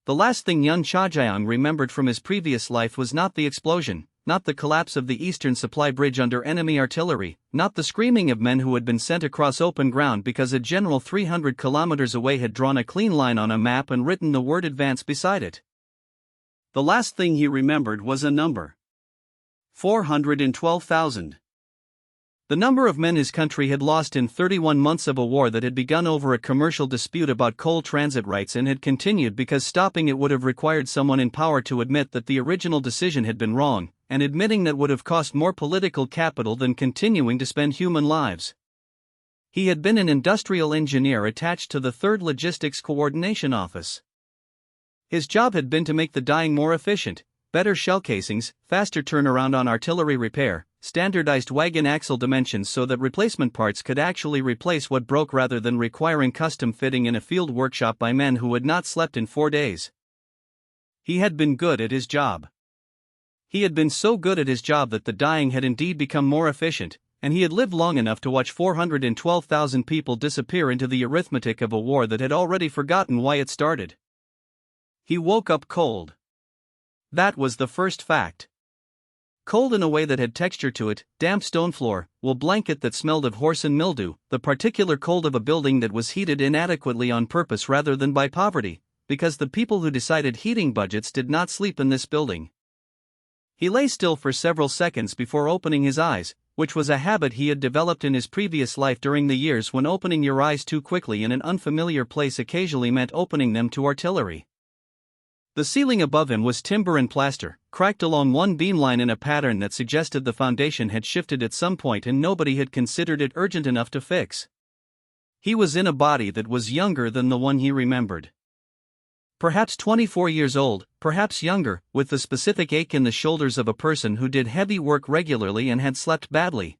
The last thing Yun Chajiang remembered from his previous life was not the explosion, not the collapse of the Eastern Supply Bridge under enemy artillery, not the screaming of men who had been sent across open ground because a general 300 kilometers away had drawn a clean line on a map and written the word advance beside it. The last thing he remembered was a number. 412,000. The number of men his country had lost in 31 months of a war that had begun over a commercial dispute about coal transit rights and had continued because stopping it would have required someone in power to admit that the original decision had been wrong, and admitting that would have cost more political capital than continuing to spend human lives. He had been an industrial engineer attached to the 3rd Logistics Coordination Office. His job had been to make the dyeing more efficient, better shell casings, faster turnaround on artillery repair, standardized wagon axle dimensions so that replacement parts could actually replace what broke rather than requiring custom fitting in a field workshop by men who had not slept in 4 days. He had been good at his job. He had been so good at his job that the dyeing had indeed become more efficient, and he had lived long enough to watch 412,000 people disappear into the arithmetic of a war that had already forgotten why it started. He woke up cold. That was the first fact. Cold in a way that had texture to it, damp stone floor, wool blanket that smelled of horse and mildew, the particular cold of a building that was heated inadequately on purpose rather than by poverty, because the people who decided heating budgets did not sleep in this building. He lay still for several seconds before opening his eyes, which was a habit he had developed in his previous life during the years when opening your eyes too quickly in an unfamiliar place occasionally meant opening them to artillery. The ceiling above him was timber and plaster, cracked along one beamline in a pattern that suggested the foundation had shifted at some point and nobody had considered it urgent enough to fix. He was in a body that was younger than the one he remembered. Perhaps 24 years old, perhaps younger, with the specific ache in the shoulders of a person who did heavy work regularly and had slept badly.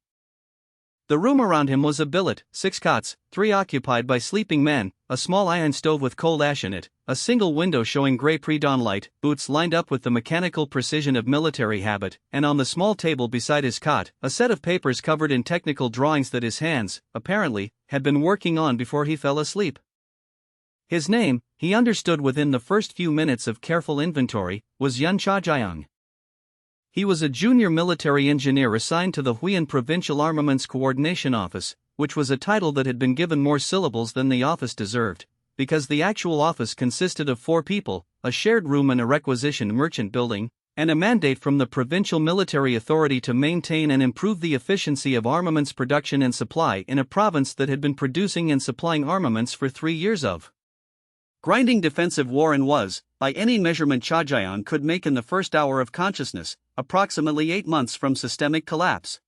The room around him was a billet, 6 cots, 3 occupied by sleeping men, a small iron stove with cold ash in it, a single window showing grey pre-dawn light, boots lined up with the mechanical precision of military habit, and on the small table beside his cot, a set of papers covered in technical drawings that his hands, apparently, had been working on before he fell asleep. His name, he understood within the first few minutes of careful inventory, was Yun Chajiang. He was a junior military engineer assigned to the Huiyin Provincial Armaments Coordination Office, which was a title that had been given more syllables than the office deserved, because the actual office consisted of 4 people, a shared room and a requisition merchant building, and a mandate from the provincial military authority to maintain and improve the efficiency of armaments production and supply in a province that had been producing and supplying armaments for 3 years of grinding defensive war and was, by any measurement Chajiang could make in the first hour of consciousness, approximately 8 months from systemic collapse.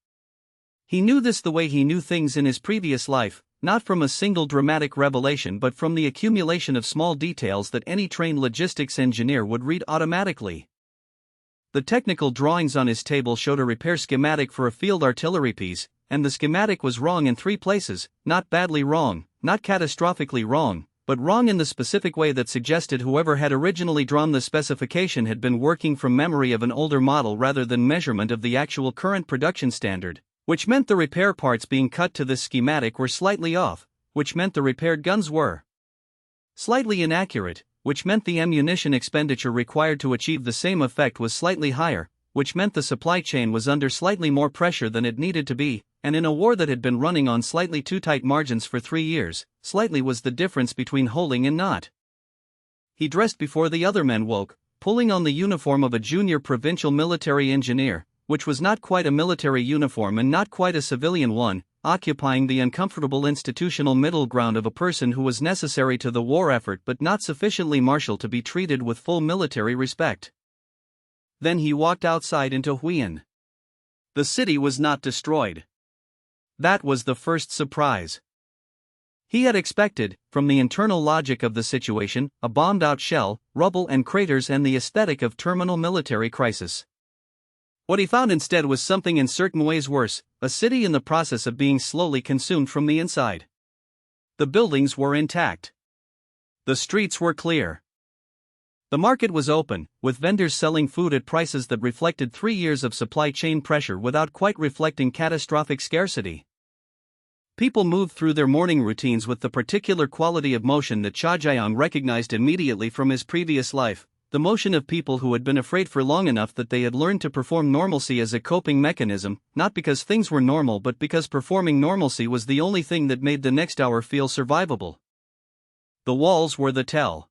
He knew this the way he knew things in his previous life, not from a single dramatic revelation but from the accumulation of small details that any trained logistics engineer would read automatically. The technical drawings on his table showed a repair schematic for a field artillery piece, and the schematic was wrong in 3 places, not badly wrong, not catastrophically wrong, but wrong in the specific way that suggested whoever had originally drawn the specification had been working from memory of an older model rather than measurement of the actual current production standard, which meant the repair parts being cut to this schematic were slightly off, which meant the repaired guns were slightly inaccurate, which meant the ammunition expenditure required to achieve the same effect was slightly higher, which meant the supply chain was under slightly more pressure than it needed to be, and in a war that had been running on slightly too tight margins for 3 years, slightly was the difference between holding and not. He dressed before the other men woke, pulling on the uniform of a junior provincial military engineer, which was not quite a military uniform and not quite a civilian one, occupying the uncomfortable institutional middle ground of a person who was necessary to the war effort but not sufficiently martial to be treated with full military respect. Then he walked outside into Huiyin. The city was not destroyed. That was the first surprise. He had expected, from the internal logic of the situation, a bombed-out shell, rubble and craters and the aesthetic of terminal military crisis. What he found instead was something in certain ways worse, a city in the process of being slowly consumed from the inside. The buildings were intact. The streets were clear. The market was open, with vendors selling food at prices that reflected 3 years of supply chain pressure without quite reflecting catastrophic scarcity. People moved through their morning routines with the particular quality of motion that Cha Jiang recognized immediately from his previous life, the motion of people who had been afraid for long enough that they had learned to perform normalcy as a coping mechanism, not because things were normal but because performing normalcy was the only thing that made the next hour feel survivable. The walls were the tell.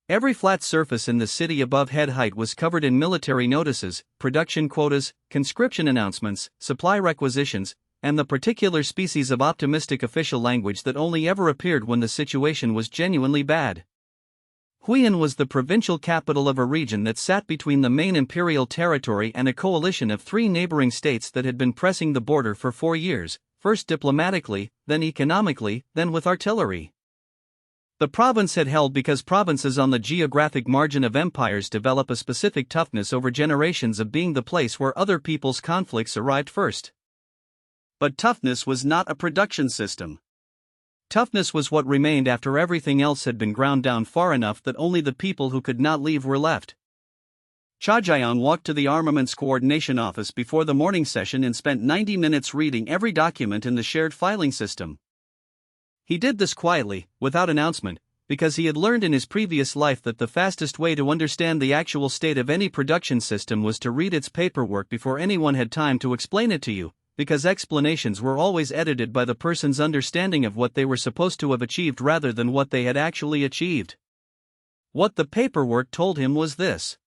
Every flat surface in the city above head height was covered in military notices, production quotas, conscription announcements, supply requisitions, and the particular species of optimistic official language that only ever appeared when the situation was genuinely bad. Huiyan was the provincial capital of a region that sat between the main imperial territory and a coalition of 3 neighboring states that had been pressing the border for 4 years, first diplomatically, then economically, then with artillery. The province had held because provinces on the geographic margin of empires develop a specific toughness over generations of being the place where other people's conflicts arrived first. But toughness was not a production system. Toughness was what remained after everything else had been ground down far enough that only the people who could not leave were left. Cha Jiang walked to the Armaments Coordination Office before the morning session and spent 90 minutes reading every document in the shared filing system. He did this quietly, without announcement, because he had learned in his previous life that the fastest way to understand the actual state of any production system was to read its paperwork before anyone had time to explain it to you, because explanations were always edited by the person's understanding of what they were supposed to have achieved rather than what they had actually achieved. What the paperwork told him was this.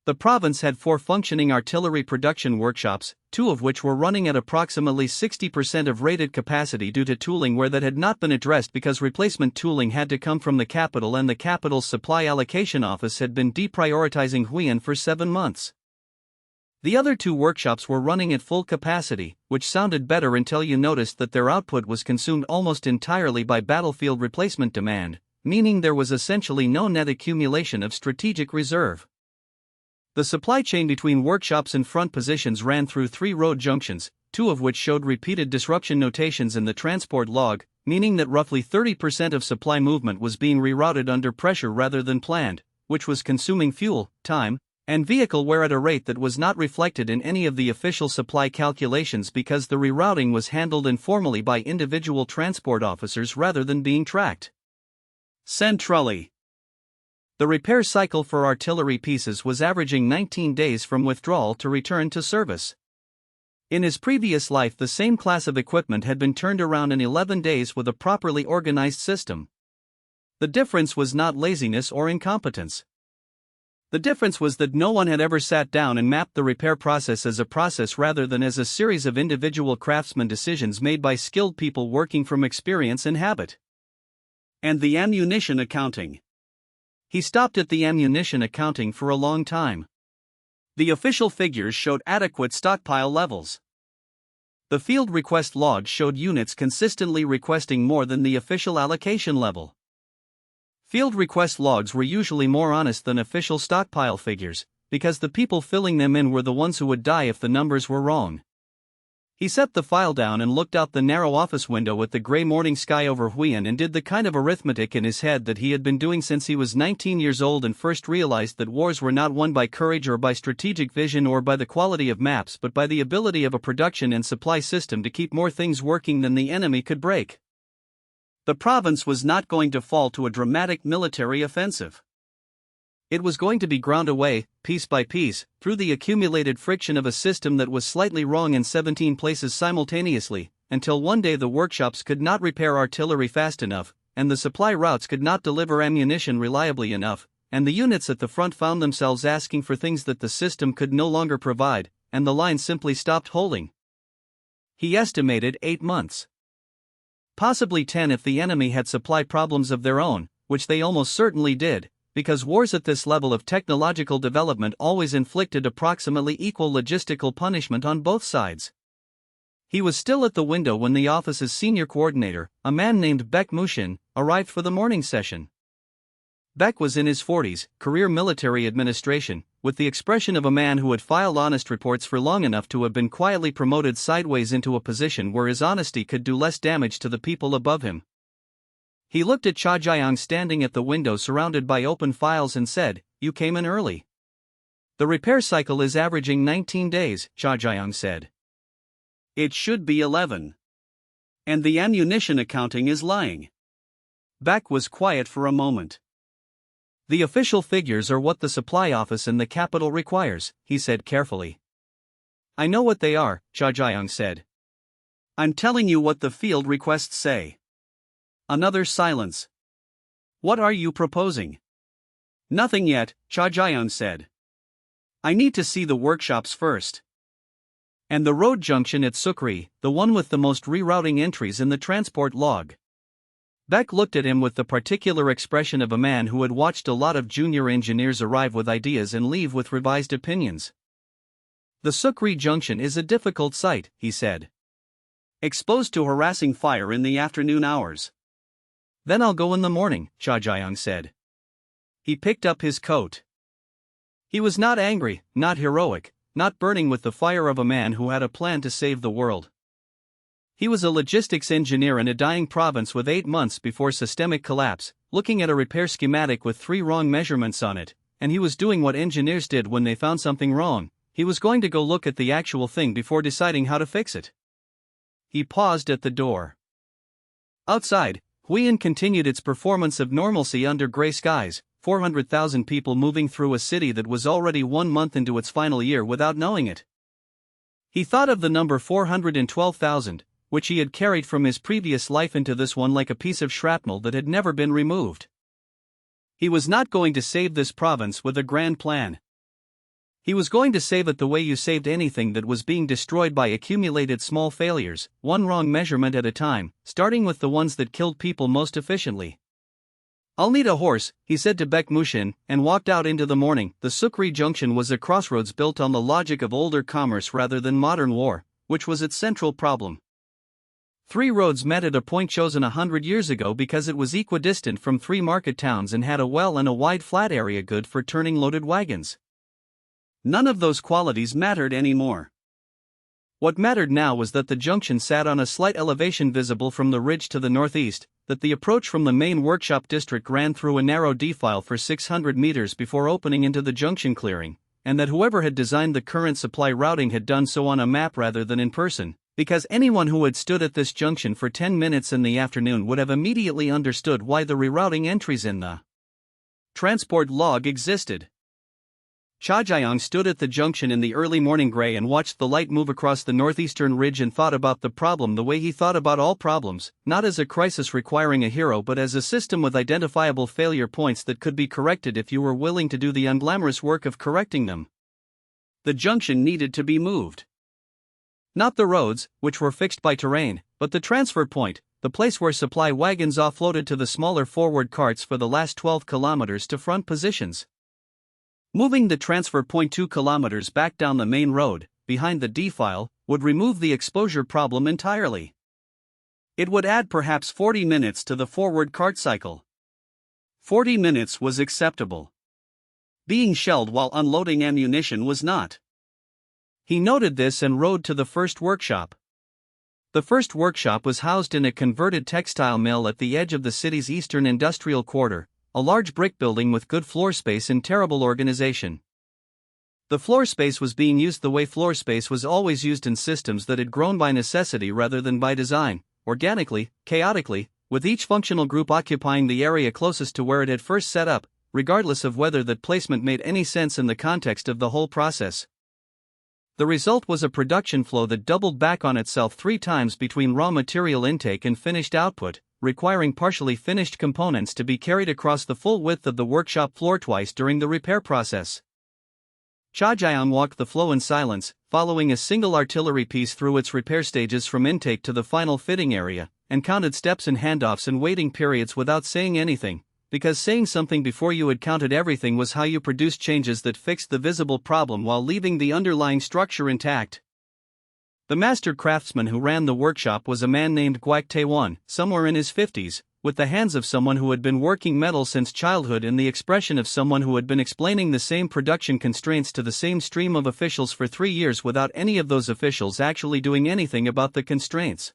The province had 4 functioning artillery production workshops, 2 of which were running at approximately 60% of rated capacity due to tooling wear that had not been addressed because replacement tooling had to come from the capital and the capital's supply allocation office had been deprioritizing Huiyan for 7 months. The other 2 workshops were running at full capacity, which sounded better until you noticed that their output was consumed almost entirely by battlefield replacement demand, meaning there was essentially no net accumulation of strategic reserve. The supply chain between workshops and front positions ran through 3 road junctions, 2 of which showed repeated disruption notations in the transport log, meaning that roughly 30% of supply movement was being rerouted under pressure rather than planned, which was consuming fuel, time, and vehicle wear at a rate that was not reflected in any of the official supply calculations because the rerouting was handled informally by individual transport officers rather than being tracked centrally. The repair cycle for artillery pieces was averaging 19 days from withdrawal to return to service. In his previous life, the same class of equipment had been turned around in 11 days with a properly organized system. The difference was not laziness or incompetence. The difference was that no one had ever sat down and mapped the repair process as a process rather than as a series of individual craftsman decisions made by skilled people working from experience and habit. And the ammunition accounting. He stopped at the ammunition accounting for a long time. The official figures showed adequate stockpile levels. The field request logs showed units consistently requesting more than the official allocation level. Field request logs were usually more honest than official stockpile figures, because the people filling them in were the ones who would die if the numbers were wrong. He set the file down and looked out the narrow office window at the gray morning sky over Huiyan and did the kind of arithmetic in his head that he had been doing since he was 19 years old and first realized that wars were not won by courage or by strategic vision or by the quality of maps but by the ability of a production and supply system to keep more things working than the enemy could break. The province was not going to fall to a dramatic military offensive. It was going to be ground away, piece by piece, through the accumulated friction of a system that was slightly wrong in 17 places simultaneously, until one day the workshops could not repair artillery fast enough, and the supply routes could not deliver ammunition reliably enough, and the units at the front found themselves asking for things that the system could no longer provide, and the line simply stopped holding. He estimated 8 months. Possibly 10 if the enemy had supply problems of their own, which they almost certainly did, because wars at this level of technological development always inflicted approximately equal logistical punishment on both sides. He was still at the window when the office's senior coordinator, a man named Baek Mushin, arrived for the morning session. Baek was in his 40s, career military administration, with the expression of a man who had filed honest reports for long enough to have been quietly promoted sideways into a position where his honesty could do less damage to the people above him. He looked at Cha Jiang standing at the window surrounded by open files and said, "You came in early." "The repair cycle is averaging 19 days, Cha Jiang said. "It should be 11. And the ammunition accounting is lying. Baek was quiet for a moment. The official figures are what the supply office in the capital requires, he said carefully. I know what they are, Cha Jiang said. I'm telling you what the field requests say. Another silence. What are you proposing? Nothing yet, Cha Jiang said. I need to see the workshops first. And the road junction at Sukri, the one with the most rerouting entries in the transport log. Baek looked at him with the particular expression of a man who had watched a lot of junior engineers arrive with ideas and leave with revised opinions. The Sukri junction is a difficult site, he said. Exposed to harassing fire in the afternoon hours. Then I'll go in the morning, Cha Jiang said. He picked up his coat. He was not angry, not heroic, not burning with the fire of a man who had a plan to save the world. He was a logistics engineer in a dying province with 8 months before systemic collapse, looking at a repair schematic with 3 wrong measurements on it, and he was doing what engineers did when they found something wrong. He was going to go look at the actual thing before deciding how to fix it. He paused at the door. Outside, Huiyin continued its performance of normalcy under gray skies, 400,000 people moving through a city that was already 1 month into its final year without knowing it. He thought of the number 412,000, which he had carried from his previous life into this one like a piece of shrapnel that had never been removed. He was not going to save this province with a grand plan. He was going to save it the way you saved anything that was being destroyed by accumulated small failures, one wrong measurement at a time, starting with the ones that killed people most efficiently. I'll need a horse, he said to Baek Mushin, and walked out into the morning. The Sukri Junction was a crossroads built on the logic of older commerce rather than modern war, which was its central problem. 3 roads met at a point chosen 100 years ago because it was equidistant from 3 market towns and had a well and a wide flat area good for turning loaded wagons. None of those qualities mattered anymore. What mattered now was that the junction sat on a slight elevation visible from the ridge to the northeast, that the approach from the main workshop district ran through a narrow defile for 600 meters before opening into the junction clearing, and that whoever had designed the current supply routing had done so on a map rather than in person, because anyone who had stood at this junction for 10 minutes in the afternoon would have immediately understood why the rerouting entries in the transport log existed. Cha Jiang stood at the junction in the early morning gray and watched the light move across the northeastern ridge and thought about the problem the way he thought about all problems, not as a crisis requiring a hero but as a system with identifiable failure points that could be corrected if you were willing to do the unglamorous work of correcting them. The junction needed to be moved. Not the roads, which were fixed by terrain, but the transfer point, the place where supply wagons offloaded to the smaller forward carts for the last 12 kilometers to front positions. Moving the transfer point 2 kilometers back down the main road, behind the defile, would remove the exposure problem entirely. It would add perhaps 40 minutes to the forward cart cycle. 40 minutes was acceptable. Being shelled while unloading ammunition was not. He noted this and rode to the first workshop. The first workshop was housed in a converted textile mill at the edge of the city's eastern industrial quarter, a large brick building with good floor space and terrible organization. The floor space was being used the way floor space was always used in systems that had grown by necessity rather than by design, organically, chaotically, with each functional group occupying the area closest to where it had first set up, regardless of whether that placement made any sense in the context of the whole process. The result was a production flow that doubled back on itself 3 times between raw material intake and finished output, requiring partially finished components to be carried across the full width of the workshop floor twice during the repair process. Cha Jiang walked the flow in silence, following a single artillery piece through its repair stages from intake to the final fitting area, and counted steps and handoffs and waiting periods without saying anything, because saying something before you had counted everything was how you produced changes that fixed the visible problem while leaving the underlying structure intact. The master craftsman who ran the workshop was a man named Guak Taewon, somewhere in his 50s, with the hands of someone who had been working metal since childhood and the expression of someone who had been explaining the same production constraints to the same stream of officials for 3 years without any of those officials actually doing anything about the constraints.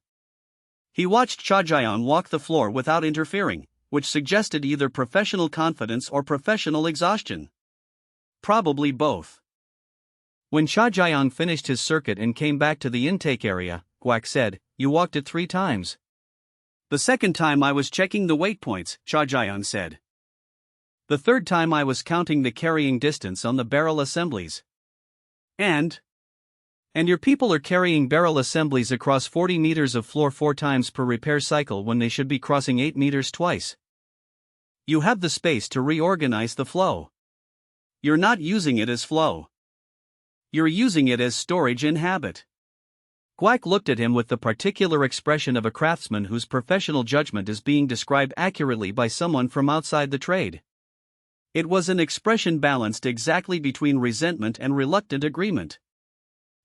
He watched Cha Jiang walk the floor without interfering, which suggested either professional confidence or professional exhaustion. Probably both. When Cha Jiang finished his circuit and came back to the intake area, Guak said, you walked it 3 times. The second time I was checking the weight points, Cha Jiang said. The third time I was counting the carrying distance on the barrel assemblies. And your people are carrying barrel assemblies across 40 meters of floor 4 times per repair cycle when they should be crossing 8 meters twice. You have the space to reorganize the flow. You're not using it as flow. You're using it as storage in habit. Guak looked at him with the particular expression of a craftsman whose professional judgment is being described accurately by someone from outside the trade. It was an expression balanced exactly between resentment and reluctant agreement.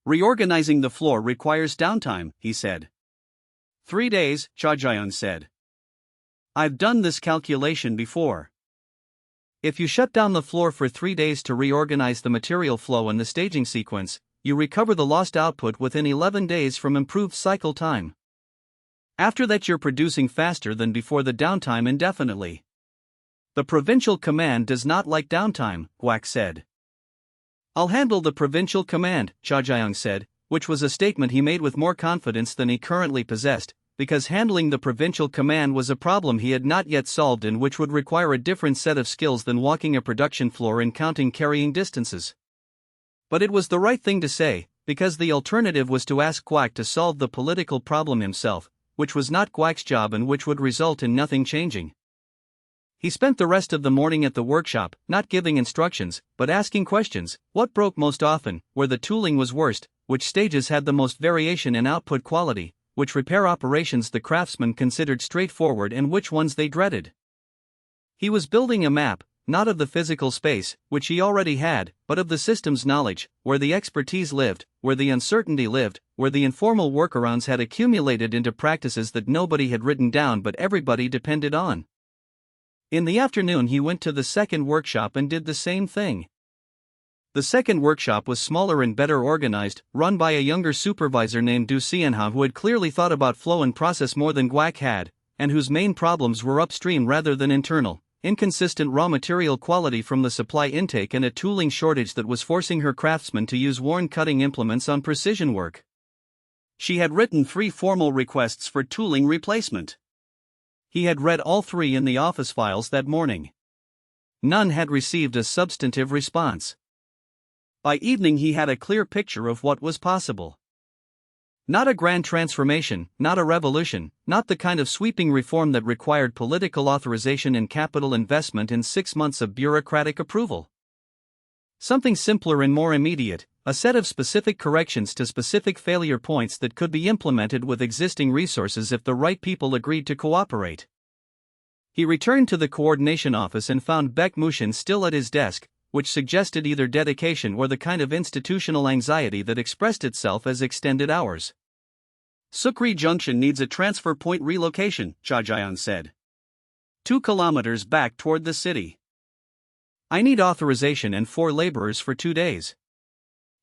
Reorganizing the floor requires downtime, he said. 3 days, Cha Jiang said. I've done this calculation before. If you shut down the floor for 3 days to reorganize the material flow and the staging sequence, you recover the lost output within 11 days from improved cycle time. After that, you're producing faster than before the downtime indefinitely. The provincial command does not like downtime, Guak said. I'll handle the provincial command, Cha Jiang said, which was a statement he made with more confidence than he currently possessed, because handling the provincial command was a problem he had not yet solved and which would require a different set of skills than walking a production floor and counting carrying distances. But it was the right thing to say, because the alternative was to ask Guak to solve the political problem himself, which was not Guak's job and which would result in nothing changing. He spent the rest of the morning at the workshop, not giving instructions, but asking questions: what broke most often, where the tooling was worst, which stages had the most variation in output quality, which repair operations the craftsmen considered straightforward and which ones they dreaded. He was building a map, not of the physical space, which he already had, but of the system's knowledge, where the expertise lived, where the uncertainty lived, where the informal workarounds had accumulated into practices that nobody had written down but everybody depended on. In the afternoon he went to the second workshop and did the same thing. The second workshop was smaller and better organized, run by a younger supervisor named Du Xianha who had clearly thought about flow and process more than Guak had, and whose main problems were upstream rather than internal: inconsistent raw material quality from the supply intake and a tooling shortage that was forcing her craftsmen to use worn cutting implements on precision work. She had written 3 formal requests for tooling replacement. He had read all 3 in the office files that morning. None had received a substantive response. By evening he had a clear picture of what was possible. Not a grand transformation, not a revolution, not the kind of sweeping reform that required political authorization and capital investment in 6 months of bureaucratic approval. Something simpler and more immediate, a set of specific corrections to specific failure points that could be implemented with existing resources if the right people agreed to cooperate. He returned to the coordination office and found Baek Mushin still at his desk, which suggested either dedication or the kind of institutional anxiety that expressed itself as extended hours. Sukri Junction needs a transfer point relocation, Cha Jiang said. 2 kilometers back toward the city. I need authorization and 4 laborers for 2 days.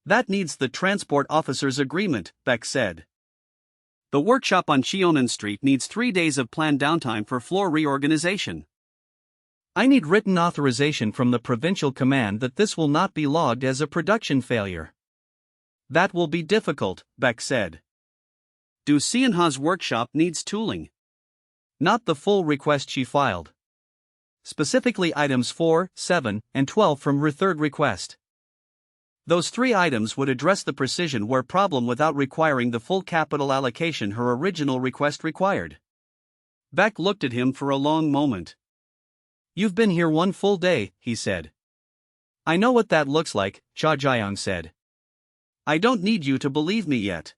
That needs the transport officer's agreement, Baek said. The workshop on Cheonan Street needs 3 days of planned downtime for floor reorganization. I need written authorization from the provincial command that this will not be logged as a production failure. That will be difficult, Baek said. Du Xianha's workshop needs tooling. Not the full request she filed. Specifically items 4, 7, and 12 from her third request. Those 3 items would address the precision ware problem without requiring the full capital allocation her original request required. Baek looked at him for a long moment. You've been here 1 full day, he said. I know what that looks like, Cha Jiang said. I don't need you to believe me yet.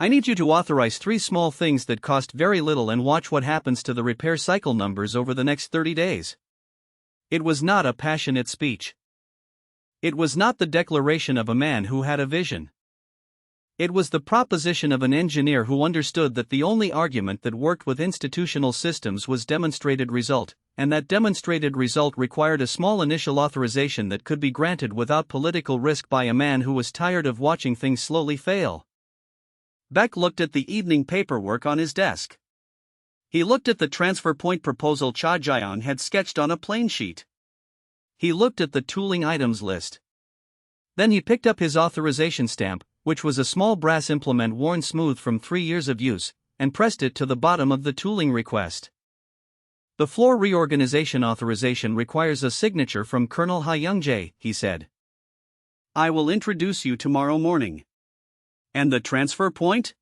I need you to authorize 3 small things that cost very little and watch what happens to the repair cycle numbers over the next 30 days. It was not a passionate speech. It was not the declaration of a man who had a vision. It was the proposition of an engineer who understood that the only argument that worked with institutional systems was demonstrated result, and that demonstrated result required a small initial authorization that could be granted without political risk by a man who was tired of watching things slowly fail. Baek looked at the evening paperwork on his desk. He looked at the transfer point proposal Cha Jiang had sketched on a plain sheet. He looked at the tooling items list. Then he picked up his authorization stamp, which was a small brass implement worn smooth from 3 years of use, and pressed it to the bottom of the tooling request. The floor reorganization authorization requires a signature from Colonel Ha Young-jae, he said. I will introduce you tomorrow morning. And the transfer point?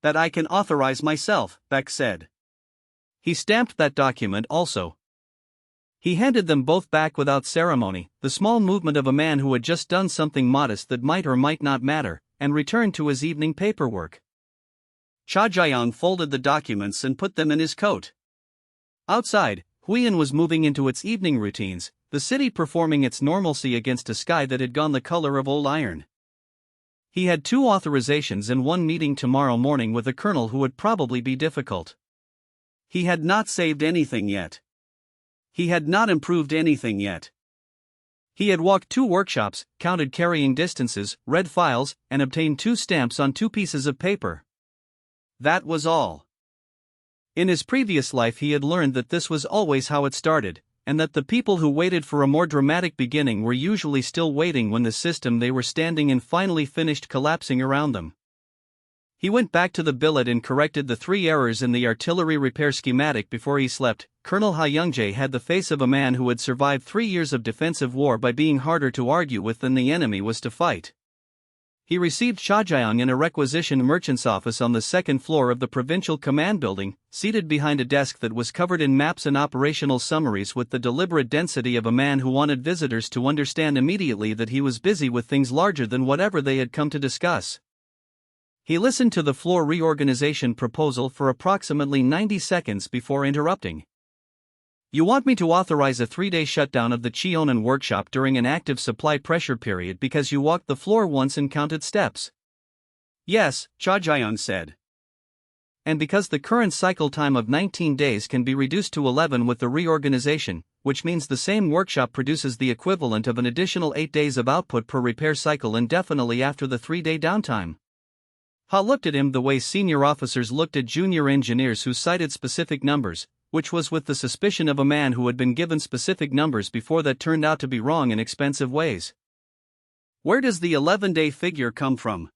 That I can authorize myself, Beck said. He stamped that document also. He handed them both back without ceremony, the small movement of a man who had just done something modest that might or might not matter, and returned to his evening paperwork. Cha Jae-young folded the documents and put them in his coat. Outside, Huiyin was moving into its evening routines, the city performing its normalcy against a sky that had gone the color of old iron. He had 2 authorizations and 1 meeting tomorrow morning with a colonel who would probably be difficult. He had not saved anything yet. He had not improved anything yet. He had walked 2 workshops, counted carrying distances, read files, and obtained 2 stamps on 2 pieces of paper. That was all. In his previous life he had learned that this was always how it started, and that the people who waited for a more dramatic beginning were usually still waiting when the system they were standing in finally finished collapsing around them. He went back to the billet and corrected the 3 errors in the artillery repair schematic before he slept. Colonel Ha Young-jae had the face of a man who had survived 3 years of defensive war by being harder to argue with than the enemy was to fight. He received Cha Jae-young in a requisition merchant's office on the 2nd floor of the provincial command building, seated behind a desk that was covered in maps and operational summaries with the deliberate density of a man who wanted visitors to understand immediately that he was busy with things larger than whatever they had come to discuss. He listened to the floor reorganization proposal for approximately 90 seconds before interrupting. You want me to authorize a 3-day shutdown of the Cheonan workshop during an active supply pressure period because you walked the floor once and counted steps? Yes, Cha Jae-young said. And because the current cycle time of 19 days can be reduced to 11 with the reorganization, which means the same workshop produces the equivalent of an additional 8 days of output per repair cycle indefinitely after the 3-day downtime. Ha looked at him the way senior officers looked at junior engineers who cited specific numbers, which was with the suspicion of a man who had been given specific numbers before that turned out to be wrong in expensive ways. Where does the 11-day figure come from?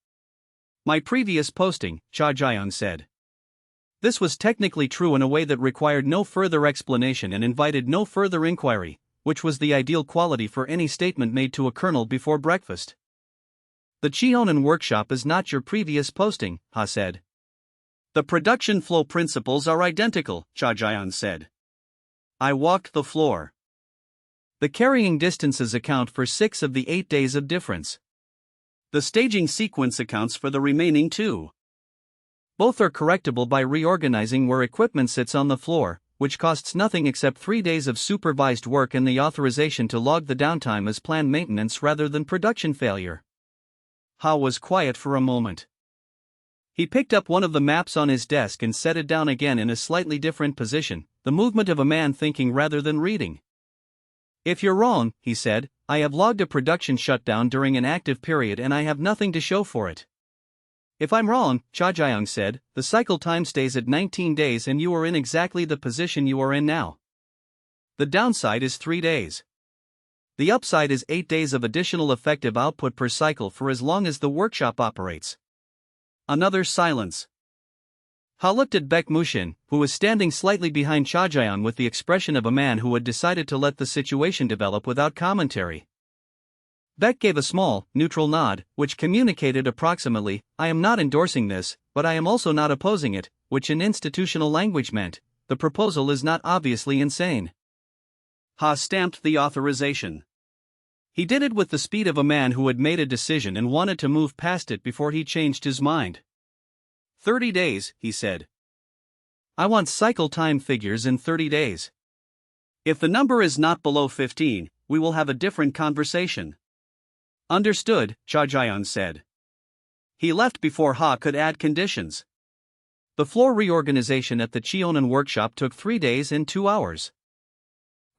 My previous posting, Cha Jae-young said. This was technically true in a way that required no further explanation and invited no further inquiry, which was the ideal quality for any statement made to a colonel before breakfast. The Cheonan workshop is not your previous posting, Ha said. The production flow principles are identical, Cha Jae-young said. I walked the floor. The carrying distances account for 6 of the 8 days of difference. The staging sequence accounts for the remaining 2. Both are correctable by reorganizing where equipment sits on the floor, which costs nothing except 3 days of supervised work and the authorization to log the downtime as planned maintenance rather than production failure. Ha was quiet for a moment. He picked up one of the maps on his desk and set it down again in a slightly different position, the movement of a man thinking rather than reading. If you're wrong, he said, I have logged a production shutdown during an active period and I have nothing to show for it. If I'm wrong, Cha Jae-young said, the cycle time stays at 19 days and you are in exactly the position you are in now. The downside is 3 days. The upside is 8 days of additional effective output per cycle for as long as the workshop operates. Another silence. Ha looked at Baek Mushin, who was standing slightly behind Cha Jae-young with the expression of a man who had decided to let the situation develop without commentary. Baek gave a small, neutral nod, which communicated approximately, I am not endorsing this, but I am also not opposing it, which in institutional language meant, the proposal is not obviously insane. Ha stamped the authorization. He did it with the speed of a man who had made a decision and wanted to move past it before he changed his mind. 30 days, he said. I want cycle time figures in 30 days. If the number is not below 15, we will have a different conversation. Understood, Cha Jae-young said. He left before Ha could add conditions. The floor reorganization at the Cheonan workshop took 3 days and 2 hours.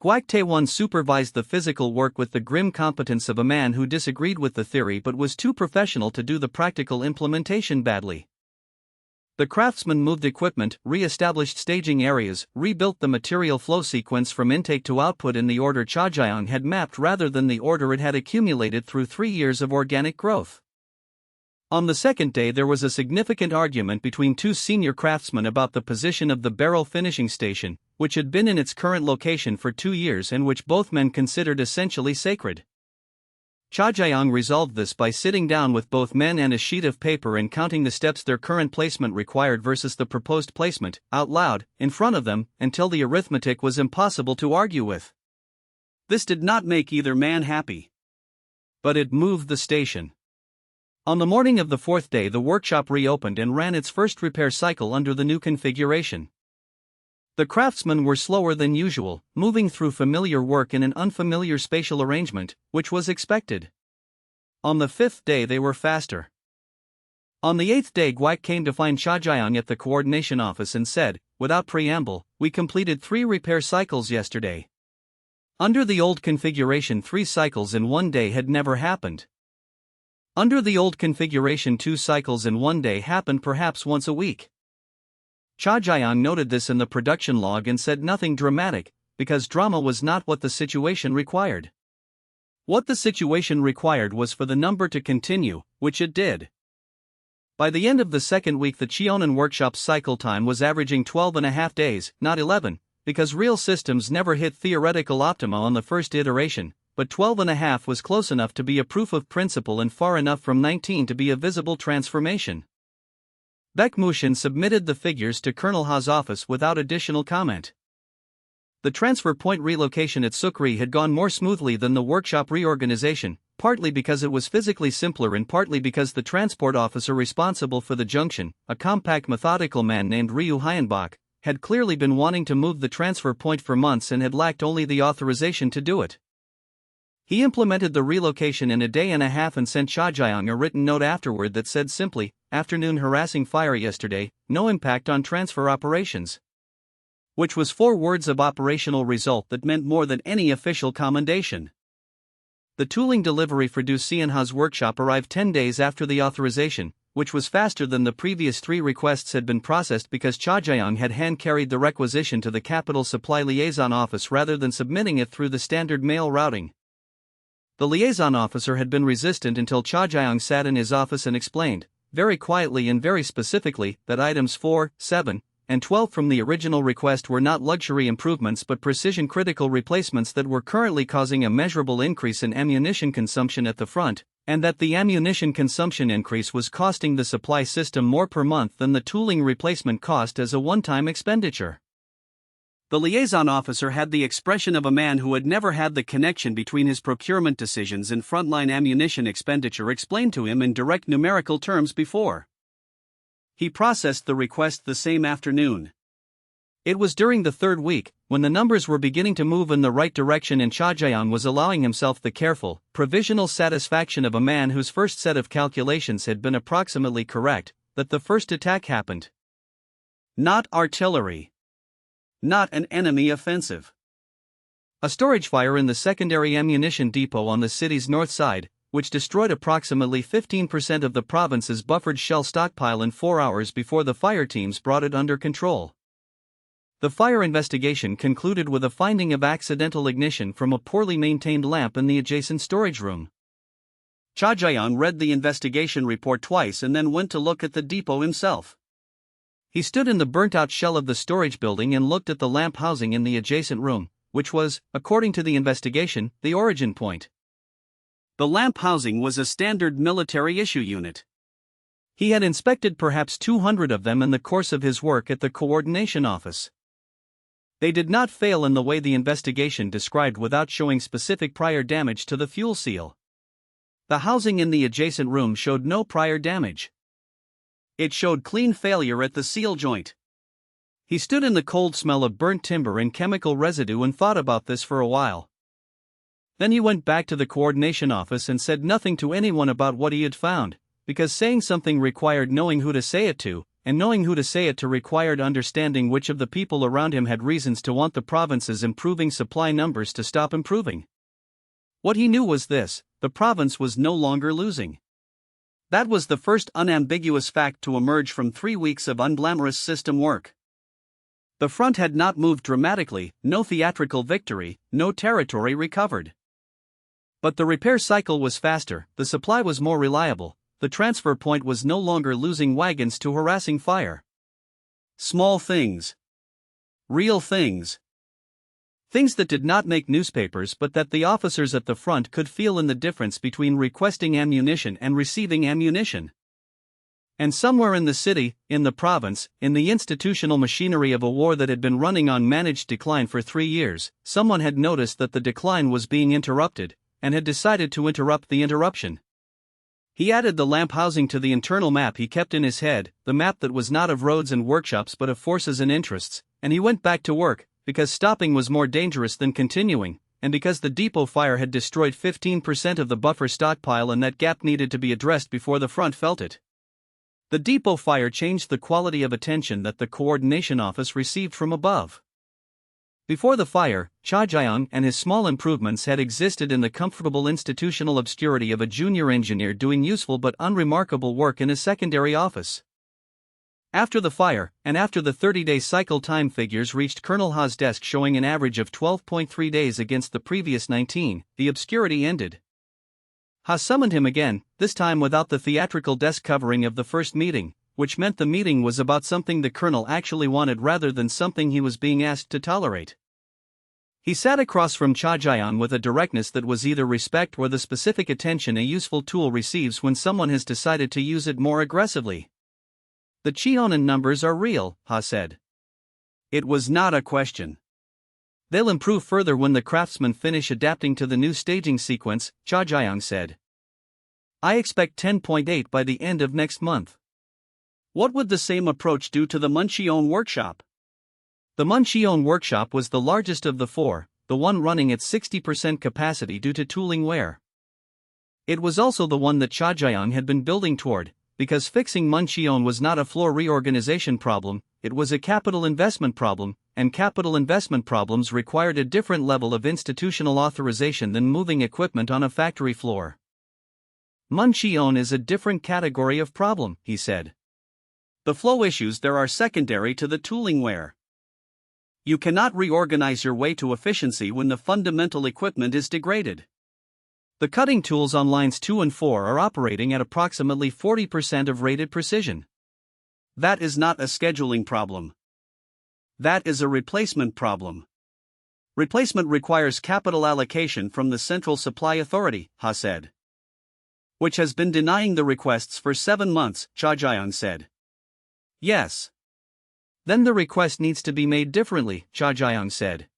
Guak Tae-won supervised the physical work with the grim competence of a man who disagreed with the theory but was too professional to do the practical implementation badly. The craftsman moved equipment, re-established staging areas, rebuilt the material flow sequence from intake to output in the order Cha Jae-young had mapped rather than the order it had accumulated through 3 years of organic growth. On the second day, there was a significant argument between two senior craftsmen about the position of the barrel finishing station, which had been in its current location for 2 years and which both men considered essentially sacred. Cha Jiang resolved this by sitting down with both men and a sheet of paper and counting the steps their current placement required versus the proposed placement, out loud, in front of them, until the arithmetic was impossible to argue with. This did not make either man happy. But it moved the station. On the morning of the fourth day, the workshop reopened and ran its first repair cycle under the new configuration. The craftsmen were slower than usual, moving through familiar work in an unfamiliar spatial arrangement, which was expected. On the fifth day, they were faster. On the eighth day, Guai came to find Cha Jiang at the coordination office and said, without preamble, "We completed 3 repair cycles yesterday." Under the old configuration, 3 cycles in 1 day had never happened. Under the old configuration, 2 cycles in 1 day happened perhaps once a week. Cha Jiang noted this in the production log and said nothing dramatic, because drama was not what the situation required. What the situation required was for the number to continue, which it did. By the end of the second week, the Cheonan workshop's cycle time was averaging 12.5 days, not 11, because real systems never hit theoretical optima on the first iteration, but 12.5 was close enough to be a proof of principle and far enough from 19 to be a visible transformation. Baek Mushin submitted the figures to Colonel Ha's office without additional comment. The transfer point relocation at Sukri had gone more smoothly than the workshop reorganization, partly because it was physically simpler and partly because the transport officer responsible for the junction, a compact methodical man named Ryu Hyenbach, had clearly been wanting to move the transfer point for months and had lacked only the authorization to do it. He implemented the relocation in a day and a half and sent Cha Jiang a written note afterward that said simply, "Afternoon harassing fire yesterday, no impact on transfer operations." Which was 4 words of operational result that meant more than any official commendation. The tooling delivery for Du Xianha's workshop arrived 10 days after the authorization, which was faster than the previous 3 requests had been processed because Cha Jiang had hand-carried the requisition to the Capital Supply Liaison Office rather than submitting it through the standard mail routing. The liaison officer had been resistant until Cha Jiang sat in his office and explained, very quietly and very specifically, that items 4, 7, and 12 from the original request were not luxury improvements but precision-critical replacements that were currently causing a measurable increase in ammunition consumption at the front, and that the ammunition consumption increase was costing the supply system more per month than the tooling replacement cost as a one-time expenditure. The liaison officer had the expression of a man who had never had the connection between his procurement decisions and frontline ammunition expenditure explained to him in direct numerical terms before. He processed the request the same afternoon. It was during the 3rd week, when the numbers were beginning to move in the right direction and Cha Jiang was allowing himself the careful, provisional satisfaction of a man whose first set of calculations had been approximately correct, that the first attack happened. Not artillery. Not an enemy offensive. A storage fire in the secondary ammunition depot on the city's north side, which destroyed approximately 15% of the province's buffered shell stockpile in 4 hours before the fire teams brought it under control. The fire investigation concluded with a finding of accidental ignition from a poorly maintained lamp in the adjacent storage room. Cha Jiang read the investigation report twice and then went to look at the depot himself. He stood in the burnt-out shell of the storage building and looked at the lamp housing in the adjacent room, which was, according to the investigation, the origin point. The lamp housing was a standard military issue unit. He had inspected perhaps 200 of them in the course of his work at the coordination office. They did not fail in the way the investigation described without showing specific prior damage to the fuel seal. The housing in the adjacent room showed no prior damage. It showed clean failure at the seal joint. He stood in the cold smell of burnt timber and chemical residue and thought about this for a while. Then he went back to the coordination office and said nothing to anyone about what he had found, because saying something required knowing who to say it to, and knowing who to say it to required understanding which of the people around him had reasons to want the province's improving supply numbers to stop improving. What he knew was this: the province was no longer losing. That was the first unambiguous fact to emerge from 3 weeks of unglamorous system work. The front had not moved dramatically, no theatrical victory, no territory recovered. But the repair cycle was faster, the supply was more reliable, the transfer point was no longer losing wagons to harassing fire. Small things. Real things. Things that did not make newspapers but that the officers at the front could feel in the difference between requesting ammunition and receiving ammunition. And somewhere in the city, in the province, in the institutional machinery of a war that had been running on managed decline for 3 years, someone had noticed that the decline was being interrupted, and had decided to interrupt the interruption. He added the lamp housing to the internal map he kept in his head, the map that was not of roads and workshops but of forces and interests, and he went back to work, because stopping was more dangerous than continuing, and because the depot fire had destroyed 15% of the buffer stockpile and that gap needed to be addressed before the front felt it. The depot fire changed the quality of attention that the coordination office received from above. Before the fire, Cha Jiang and his small improvements had existed in the comfortable institutional obscurity of a junior engineer doing useful but unremarkable work in a secondary office. After the fire, and after the 30-day cycle time figures reached Colonel Ha's desk showing an average of 12.3 days against the previous 19, the obscurity ended. Ha summoned him again, this time without the theatrical desk covering of the first meeting, which meant the meeting was about something the colonel actually wanted rather than something he was being asked to tolerate. He sat across from Cha Jiang with a directness that was either respect or the specific attention a useful tool receives when someone has decided to use it more aggressively. The Cheonan numbers are real, Ha said. It was not a question. They'll improve further when the craftsmen finish adapting to the new staging sequence, Cha Jiang said. I expect 10.8 by the end of next month. What would the same approach do to the Muncheon workshop? The Muncheon workshop was the largest of the four, the one running at 60% capacity due to tooling wear. It was also the one that Cha Jiang had been building toward, because fixing Muncheon was not a floor reorganization problem, it was a capital investment problem, and capital investment problems required a different level of institutional authorization than moving equipment on a factory floor. Muncheon is a different category of problem, he said. The flow issues there are secondary to the tooling wear. You cannot reorganize your way to efficiency when the fundamental equipment is degraded. The cutting tools on lines 2 and 4 are operating at approximately 40% of rated precision. That is not a scheduling problem. That is a replacement problem. Replacement requires capital allocation from the Central Supply Authority, Ha said. Which has been denying the requests for 7 months, Cha Jiang said. Yes. Then the request needs to be made differently, Cha Jiang said.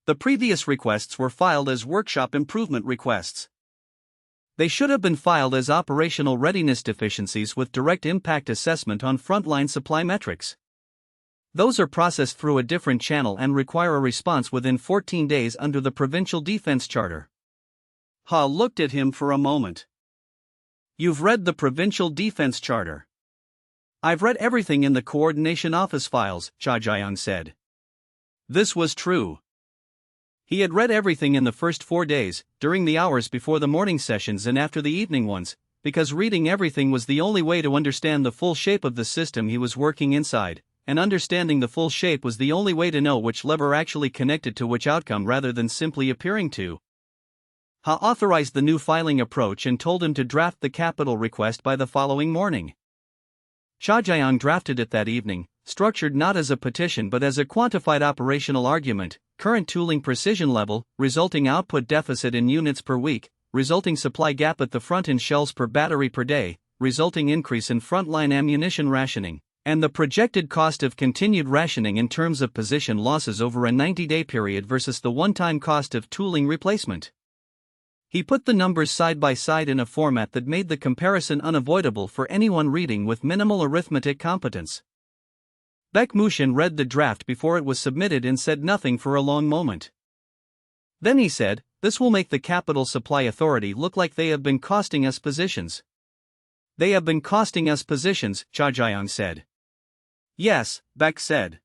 The previous requests were filed as workshop improvement requests. They should have been filed as operational readiness deficiencies with direct impact assessment on frontline supply metrics. Those are processed through a different channel and require a response within 14 days under the Provincial Defense Charter. Ha looked at him for a moment. You've read the Provincial Defense Charter. I've read everything in the Coordination Office files, Cha Jiang said. This was true. He had read everything in the first 4 days, during the hours before the morning sessions and after the evening ones, because reading everything was the only way to understand the full shape of the system he was working inside, and understanding the full shape was the only way to know which lever actually connected to which outcome rather than simply appearing to. Ha authorized the new filing approach and told him to draft the capital request by the following morning. Cha Jiang drafted it that evening, structured not as a petition but as a quantified operational argument: current tooling precision level, resulting output deficit in units per week, resulting supply gap at the front in shells per battery per day, resulting increase in frontline ammunition rationing, and the projected cost of continued rationing in terms of position losses over a 90-day period versus the one-time cost of tooling replacement. He put the numbers side by side in a format that made the comparison unavoidable for anyone reading with minimal arithmetic competence. Baek Mushin read the draft before it was submitted and said nothing for a long moment. Then he said, "This will make the Capital Supply Authority look like they have been costing us positions." They have been costing us positions, Cha Jiang said. Yes, Baek said.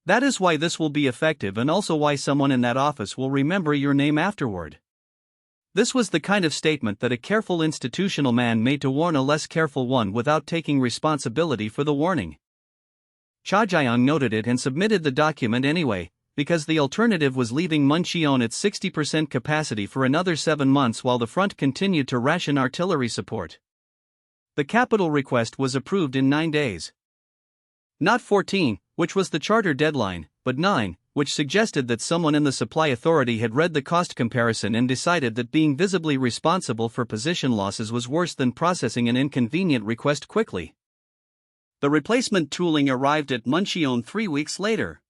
That is why this will be effective and also why someone in that office will remember your name afterward. This was the kind of statement that a careful institutional man made to warn a less careful one without taking responsibility for the warning. Cha Jiang noted it and submitted the document anyway, because the alternative was leaving Muncheon at 60% capacity for another 7 months while the front continued to ration artillery support. The capital request was approved in 9 days. Not 14, which was the charter deadline, but 9, which suggested that someone in the supply authority had read the cost comparison and decided that being visibly responsible for position losses was worse than processing an inconvenient request quickly. The replacement tooling arrived at Muncheon 3 weeks later.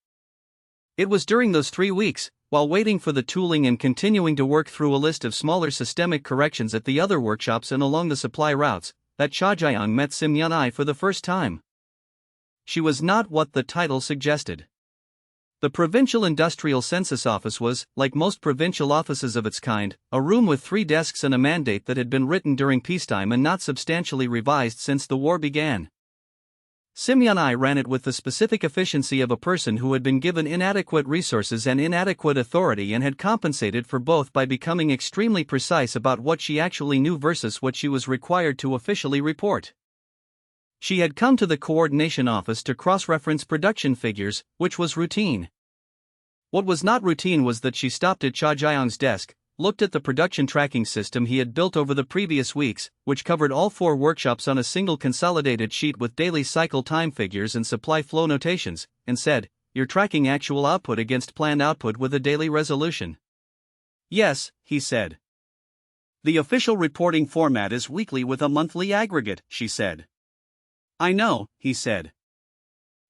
It was during those 3 weeks, while waiting for the tooling and continuing to work through a list of smaller systemic corrections at the other workshops and along the supply routes, that Cha Jae-young met Sim Yeon-ai for the first time. She was not what the title suggested. The Provincial Industrial Census Office was, like most provincial offices of its kind, a room with 3 desks and a mandate that had been written during peacetime and not substantially revised since the war began. Sim Yeon-ai ran it with the specific efficiency of a person who had been given inadequate resources and inadequate authority and had compensated for both by becoming extremely precise about what she actually knew versus what she was required to officially report. She had come to the coordination office to cross-reference production figures, which was routine. What was not routine was that she stopped at Cha Jae-young's desk, looked at the production tracking system he had built over the previous weeks, which covered all 4 workshops on a single consolidated sheet with daily cycle time figures and supply flow notations, and said, "You're tracking actual output against planned output with a daily resolution." "Yes," he said. "The official reporting format is weekly with a monthly aggregate," she said. "I know," he said.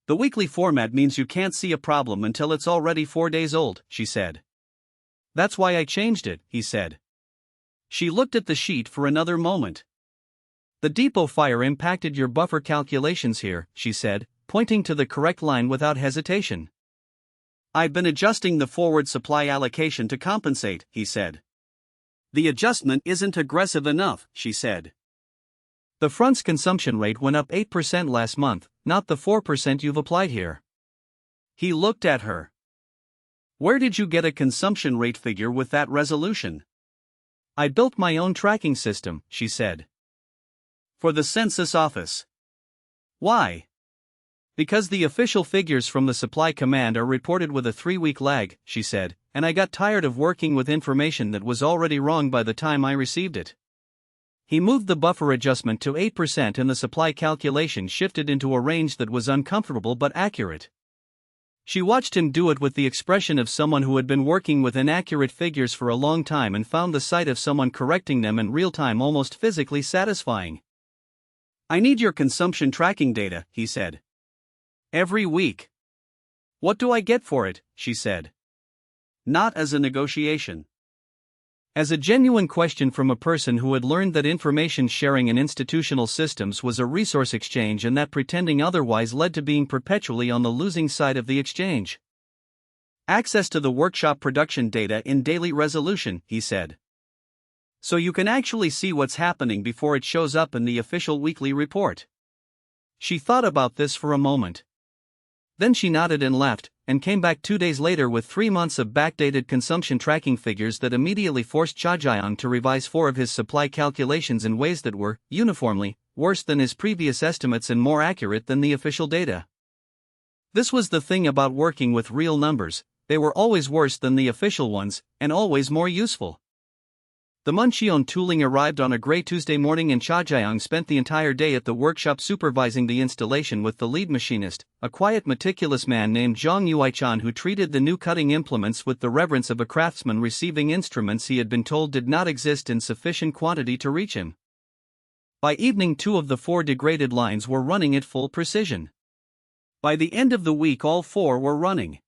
"The weekly format means you can't see a problem until it's already 4 days old," she said. "That's why I changed it," he said. She looked at the sheet for another moment. "The depot fire impacted your buffer calculations here," she said, pointing to the correct line without hesitation. "I've been adjusting the forward supply allocation to compensate," he said. "The adjustment isn't aggressive enough," she said. "The front's consumption rate went up 8% last month, not the 4% you've applied here." He looked at her. "Where did you get a consumption rate figure with that resolution?" "I built my own tracking system," she said. "For the census office." "Why?" "Because the official figures from the supply command are reported with a 3-week lag," she said, "and I got tired of working with information that was already wrong by the time I received it." He moved the buffer adjustment to 8% and the supply calculation shifted into a range that was uncomfortable but accurate. She watched him do it with the expression of someone who had been working with inaccurate figures for a long time and found the sight of someone correcting them in real time almost physically satisfying. "I need your consumption tracking data," he said. "Every week." "What do I get for it?" she said. "Not as a negotiation." As a genuine question from a person who had learned that information sharing in institutional systems was a resource exchange and that pretending otherwise led to being perpetually on the losing side of the exchange. "Access to the workshop production data in daily resolution," he said. "So you can actually see what's happening before it shows up in the official weekly report." She thought about this for a moment. Then she nodded and left, and came back 2 days later with 3 months of backdated consumption tracking figures that immediately forced Cha Jae-young to revise 4 of his supply calculations in ways that were, uniformly, worse than his previous estimates and more accurate than the official data. This was the thing about working with real numbers: they were always worse than the official ones, and always more useful. The Muncheon tooling arrived on a gray Tuesday morning and Cha Jae-young spent the entire day at the workshop supervising the installation with the lead machinist, a quiet, meticulous man named Jong Ui-chan who treated the new cutting implements with the reverence of a craftsman receiving instruments he had been told did not exist in sufficient quantity to reach him. By evening 2 of the 4 degraded lines were running at full precision. By the end of the week all 4 were running.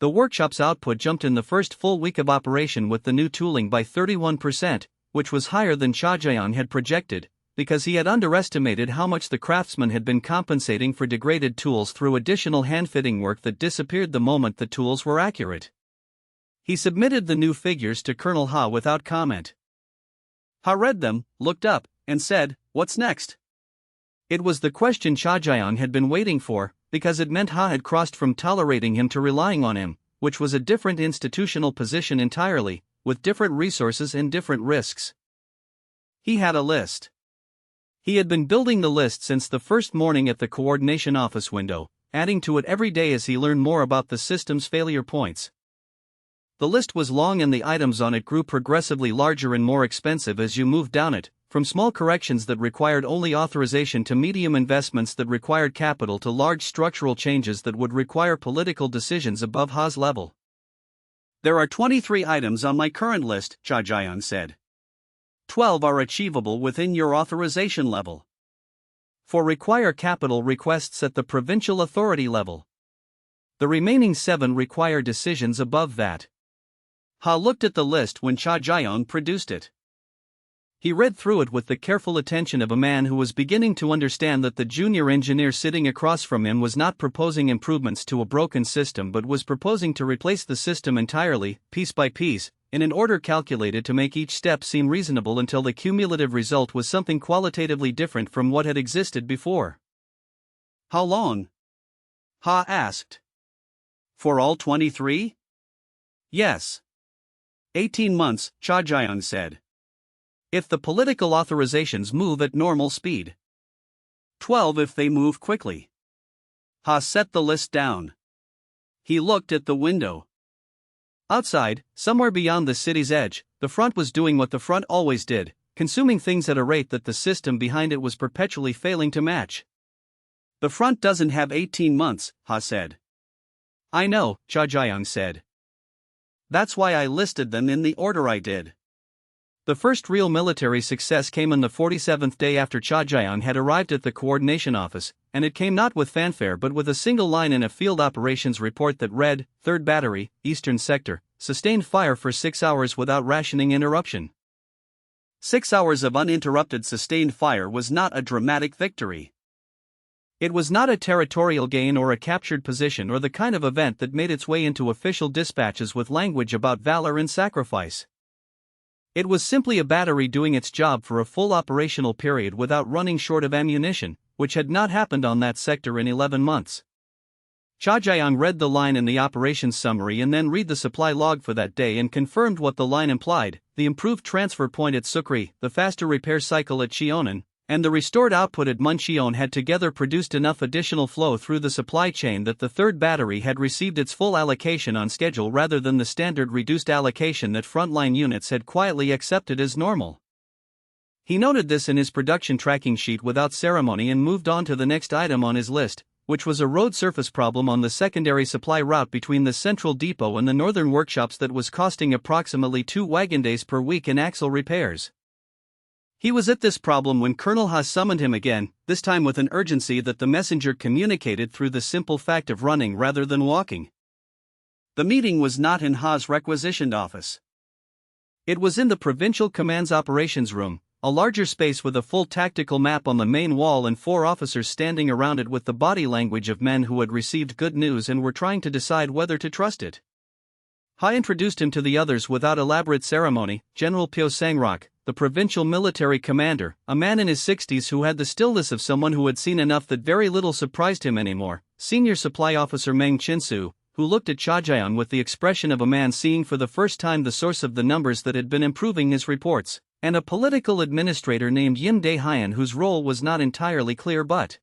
The workshop's output jumped in the first full week of operation with the new tooling by 31%, which was higher than Cha Jae-young had projected, because he had underestimated how much the craftsman had been compensating for degraded tools through additional hand-fitting work that disappeared the moment the tools were accurate. He submitted the new figures to Colonel Ha without comment. Ha read them, looked up, and said, "What's next?" It was the question Cha Jae-young had been waiting for, because it meant Ha had crossed from tolerating him to relying on him, which was a different institutional position entirely, with different resources and different risks. He had a list. He had been building the list since the first morning at the coordination office window, adding to it every day as he learned more about the system's failure points. The list was long and the items on it grew progressively larger and more expensive as you moved down it, from small corrections that required only authorization to medium investments that required capital to large structural changes that would require political decisions above Ha's level. There are 23 items on my current list, Cha Jiang said. 12 are achievable within your authorization level. 4 require capital requests at the provincial authority level. The remaining 7 require decisions above that. Ha looked at the list when Cha Jiang produced it. He read through it with the careful attention of a man who was beginning to understand that the junior engineer sitting across from him was not proposing improvements to a broken system but was proposing to replace the system entirely, piece by piece, in an order calculated to make each step seem reasonable until the cumulative result was something qualitatively different from what had existed before. How long? Ha asked. For all 23? Yes. 18 months, Cha Jiang said. If the political authorizations move at normal speed. 12 if they move quickly. Ha set the list down. He looked at the window. Outside, somewhere beyond the city's edge, the front was doing what the front always did, consuming things at a rate that the system behind it was perpetually failing to match. The front doesn't have 18 months, Ha said. I know, Cha Jiang said. That's why I listed them in the order I did. The first real military success came on the 47th day after Cha Jiang had arrived at the coordination office, and it came not with fanfare but with a single line in a field operations report that read, 3rd Battery, Eastern Sector, sustained fire for 6 hours without rationing interruption. 6 hours of uninterrupted sustained fire was not a dramatic victory. It was not a territorial gain or a captured position or the kind of event that made its way into official dispatches with language about valor and sacrifice. It was simply a battery doing its job for a full operational period without running short of ammunition, which had not happened on that sector in 11 months. Cha Jiang read the line in the operations summary and then read the supply log for that day and confirmed what the line implied: the improved transfer point at Sukri, the faster repair cycle at Cheonan, and the restored output at Muncheon had together produced enough additional flow through the supply chain that the 3rd battery had received its full allocation on schedule rather than the standard reduced allocation that frontline units had quietly accepted as normal. He noted this in his production tracking sheet without ceremony and moved on to the next item on his list, which was a road surface problem on the secondary supply route between the central depot and the northern workshops that was costing approximately 2 wagon days per week in axle repairs. He was at this problem when Colonel Ha summoned him again, this time with an urgency that the messenger communicated through the simple fact of running rather than walking. The meeting was not in Ha's requisitioned office. It was in the Provincial Command's operations room, a larger space with a full tactical map on the main wall and 4 officers standing around it with the body language of men who had received good news and were trying to decide whether to trust it. Ha introduced him to the others without elaborate ceremony: General Pyo Sangrok, the provincial military commander, a man in his 60s who had the stillness of someone who had seen enough that very little surprised him anymore; Senior Supply Officer Meng Chinsu, who looked at Cha Jiang with the expression of a man seeing for the first time the source of the numbers that had been improving his reports, and a political administrator named Yim Dae Hyan whose role was not entirely clear but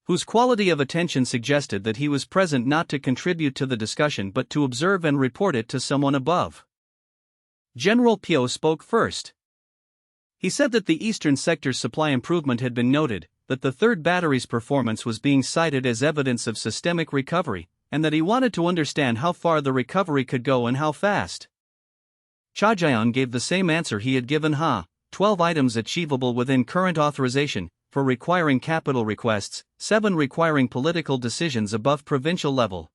whose quality of attention suggested that he was present not to contribute to the discussion but to observe and report it to someone above. General Pyo spoke first. He said that the eastern sector's supply improvement had been noted, that the 3rd battery's performance was being cited as evidence of systemic recovery, and that he wanted to understand how far the recovery could go and how fast. Cha Jiang gave the same answer he had given Ha: 12 items achievable within current authorization, for requiring capital requests, 7 requiring political decisions above provincial level.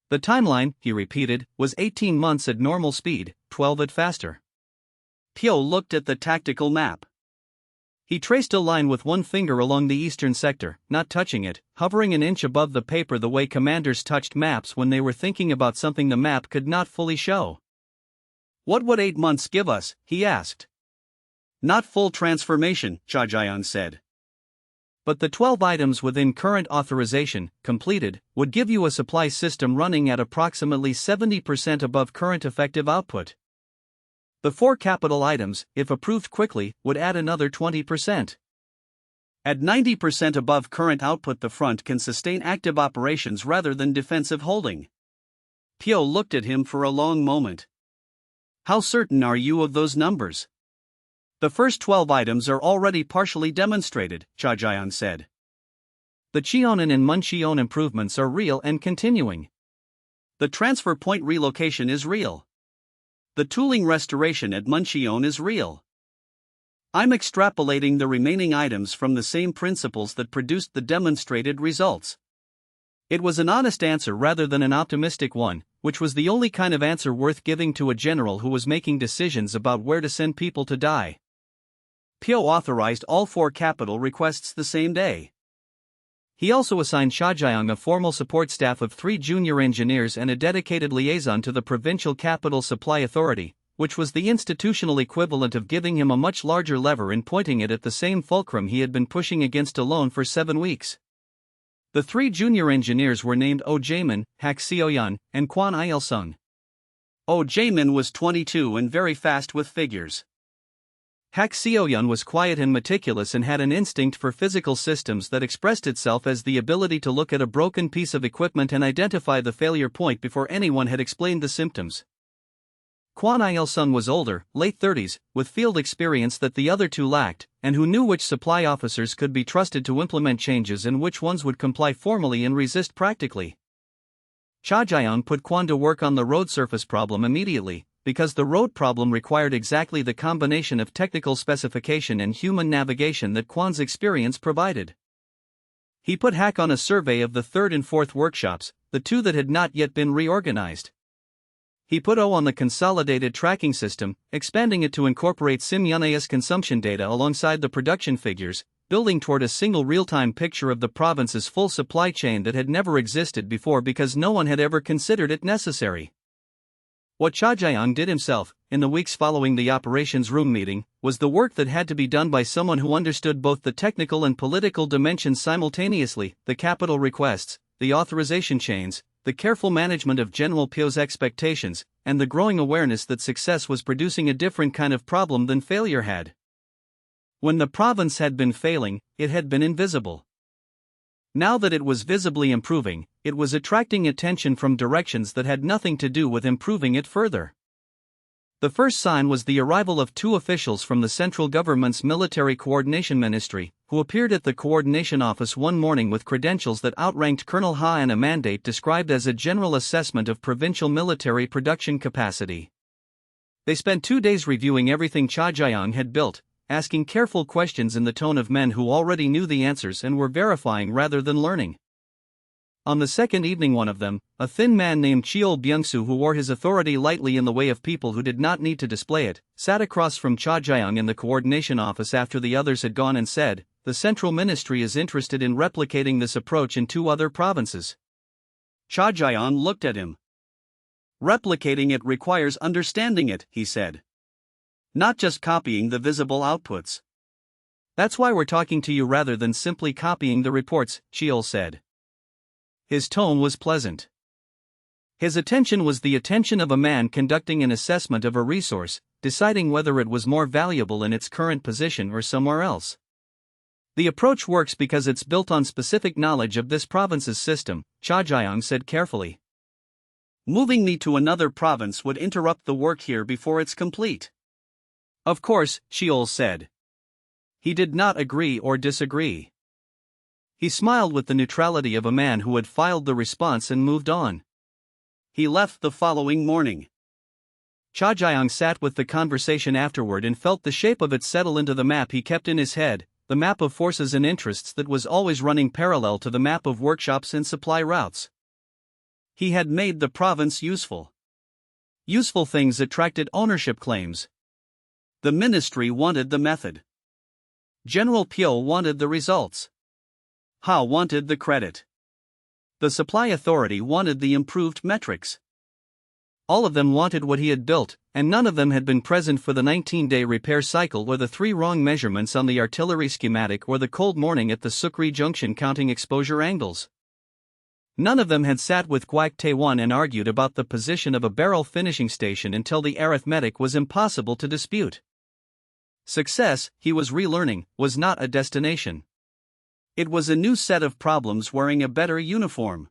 The timeline, he repeated, was 18 months at normal speed, 12 at faster. Pyo looked at the tactical map. He traced a line with one finger along the eastern sector, not touching it, hovering an inch above the paper the way commanders touched maps when they were thinking about something the map could not fully show. What would 8 months give us? He asked. Not full transformation, Cha Jiang said. But the 12 items within current authorization, completed, would give you a supply system running at approximately 70% above current effective output. The 4 capital items, if approved quickly, would add another 20%. At 90% above current output, the front can sustain active operations rather than defensive holding. Pyo looked at him for a long moment. How certain are you of those numbers? The first 12 items are already partially demonstrated, Cha Jiang said. The Cheonan and Muncheon improvements are real and continuing. The transfer point relocation is real. The tooling restoration at Muncheon is real. I'm extrapolating the remaining items from the same principles that produced the demonstrated results. It was an honest answer rather than an optimistic one, which was the only kind of answer worth giving to a general who was making decisions about where to send people to die. Pyo authorized all 4 capital requests the same day. He also assigned Cha Jiang a formal support staff of 3 junior engineers and a dedicated liaison to the Provincial Capital Supply Authority, which was the institutional equivalent of giving him a much larger lever in pointing it at the same fulcrum he had been pushing against alone for 7 weeks. The 3 junior engineers were named Oh Jaemin, Hak Seoyeon, and Kwon Il-sung. Oh Jaemin was 22 and very fast with figures. Hak Seoyeon was quiet and meticulous and had an instinct for physical systems that expressed itself as the ability to look at a broken piece of equipment and identify the failure point before anyone had explained the symptoms. Kwon Il-sung was older, late 30s, with field experience that the other 2 lacked, and who knew which supply officers could be trusted to implement changes and which ones would comply formally and resist practically. Cha Jiang put Kwon to work on the road surface problem immediately, because the road problem required exactly the combination of technical specification and human navigation that Kwon's experience provided. He put Hak on a survey of the 3rd and 4th workshops, the 2 that had not yet been reorganized. He put O on the consolidated tracking system, expanding it to incorporate Simyana's consumption data alongside the production figures, building toward a single real-time picture of the province's full supply chain that had never existed before because no one had ever considered it necessary. What Cha Jiang did himself, in the weeks following the operations room meeting, was the work that had to be done by someone who understood both the technical and political dimensions simultaneously: the capital requests, the authorization chains, the careful management of General Pyo's expectations, and the growing awareness that success was producing a different kind of problem than failure had. When the province had been failing, it had been invisible. Now that it was visibly improving, it was attracting attention from directions that had nothing to do with improving it further. The first sign was the arrival of 2 officials from the central government's Military Coordination Ministry, who appeared at the coordination office one morning with credentials that outranked Colonel Ha and a mandate described as a general assessment of provincial military production capacity. They spent 2 days reviewing everything Cha Jiang had built, asking careful questions in the tone of men who already knew the answers and were verifying rather than learning. On the second evening, one of them, a thin man named Cheol Byung-soo, who wore his authority lightly in the way of people who did not need to display it, sat across from Cha Jiang in the coordination office after the others had gone and said, "The Central Ministry is interested in replicating this approach in 2 other provinces." Cha Jiang looked at him. "Replicating it requires understanding it," he said. "Not just copying the visible outputs." "That's why we're talking to you rather than simply copying the reports," Cheol said. His tone was pleasant. His attention was the attention of a man conducting an assessment of a resource, deciding whether it was more valuable in its current position or somewhere else. "The approach works because it's built on specific knowledge of this province's system," Cha Jiang said carefully. "Moving me to another province would interrupt the work here before it's complete." "Of course," Cheol said. He did not agree or disagree. He smiled with the neutrality of a man who had filed the response and moved on. He left the following morning. Cha Jiang sat with the conversation afterward and felt the shape of it settle into the map he kept in his head, the map of forces and interests that was always running parallel to the map of workshops and supply routes. He had made the province useful. Useful things attracted ownership claims. The ministry wanted the method. General Pyo wanted the results. Ha wanted the credit. The supply authority wanted the improved metrics. All of them wanted what he had built, and none of them had been present for the 19-day repair cycle or the 3 wrong measurements on the artillery schematic or the cold morning at the Sukri Junction counting exposure angles. None of them had sat with Guak Tae-won and argued about the position of a barrel finishing station until the arithmetic was impossible to dispute. Success, he was relearning, was not a destination. It was a new set of problems wearing a better uniform.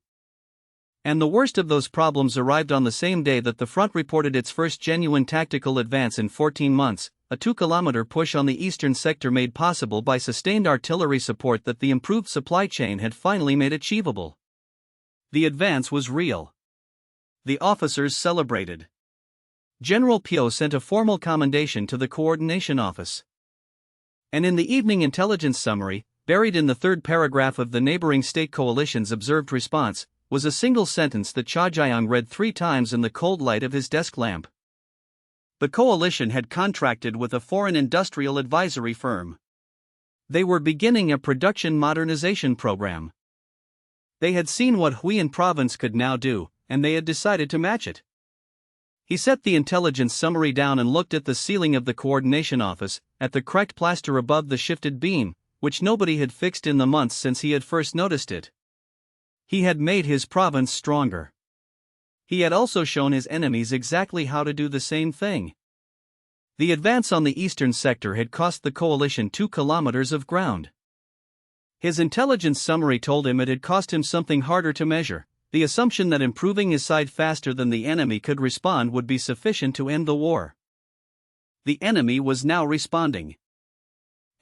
And the worst of those problems arrived on the same day that the front reported its first genuine tactical advance in 14 months, a 2-kilometer push on the eastern sector made possible by sustained artillery support that the improved supply chain had finally made achievable. The advance was real. The officers celebrated. General Pyo sent a formal commendation to the Coordination Office. And in the evening intelligence summary, buried in the third paragraph of the neighboring state coalition's observed response, was a single sentence that Cha Jiang read 3 times in the cold light of his desk lamp. The coalition had contracted with a foreign industrial advisory firm. They were beginning a production modernization program. They had seen what Huiyin province could now do, and they had decided to match it. He set the intelligence summary down and looked at the ceiling of the coordination office, at the cracked plaster above the shifted beam, which nobody had fixed in the months since he had first noticed it. He had made his province stronger. He had also shown his enemies exactly how to do the same thing. The advance on the eastern sector had cost the coalition 2 kilometers of ground. His intelligence summary told him it had cost him something harder to measure: the assumption that improving his side faster than the enemy could respond would be sufficient to end the war. The enemy was now responding.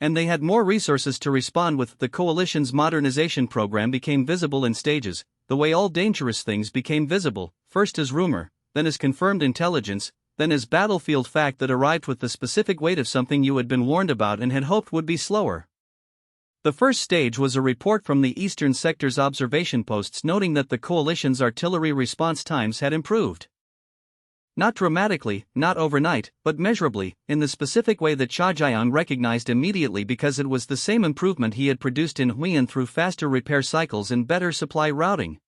And they had more resources to respond with. The coalition's modernization program became visible in stages, the way all dangerous things became visible, first as rumor, then as confirmed intelligence, then as battlefield fact that arrived with the specific weight of something you had been warned about and had hoped would be slower. The first stage was a report from the eastern sector's observation posts noting that the coalition's artillery response times had improved. Not dramatically, not overnight, but measurably, in the specific way that Cha Jiang recognized immediately, because it was the same improvement he had produced in Huiyin through faster repair cycles and better supply routing.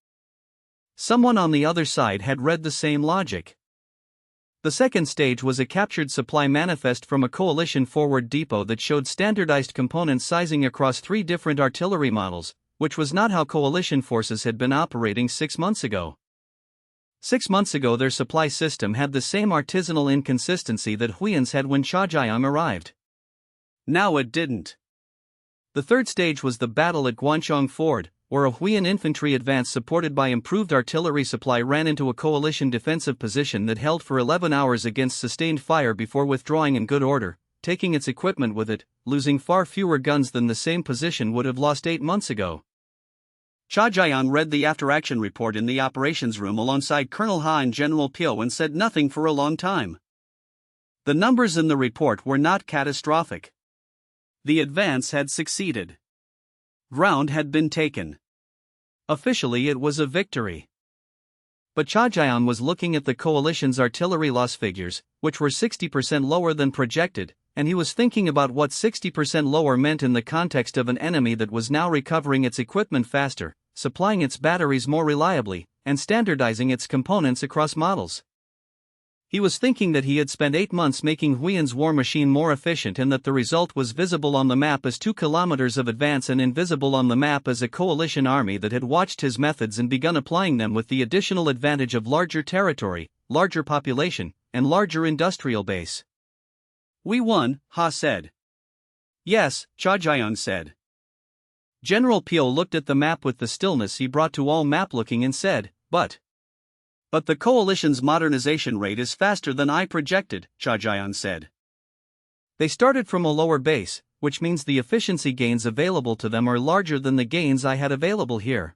Someone on the other side had read the same logic. The second stage was a captured supply manifest from a coalition forward depot that showed standardized component sizing across 3 different artillery models, which was not how coalition forces had been operating 6 months ago. 6 months ago their supply system had the same artisanal inconsistency that Huiyin's had when Cha Jiang arrived. Now it didn't. The third stage was the battle at Guanchong Ford, where a Huiyin infantry advance supported by improved artillery supply ran into a coalition defensive position that held for 11 hours against sustained fire before withdrawing in good order, taking its equipment with it, losing far fewer guns than the same position would have lost 8 months ago. Cha Jiang read the after-action report in the operations room alongside Colonel Ha and General Pyo and said nothing for a long time. The numbers in the report were not catastrophic. The advance had succeeded. Ground had been taken. Officially it was a victory. But Cha Jiang was looking at the coalition's artillery loss figures, which were 60% lower than projected, and he was thinking about what 60% lower meant in the context of an enemy that was now recovering its equipment faster, supplying its batteries more reliably, and standardizing its components across models. He was thinking that he had spent 8 months making Huiyin's war machine more efficient and that the result was visible on the map as 2 kilometers of advance and invisible on the map as a coalition army that had watched his methods and begun applying them with the additional advantage of larger territory, larger population, and larger industrial base. "We won," Ha said. "Yes," Cha Jiang said. General Pyo looked at the map with the stillness he brought to all map looking and said, But the coalition's modernization rate is faster than I projected," Cha Jiang said. "They started from a lower base, which means the efficiency gains available to them are larger than the gains I had available here.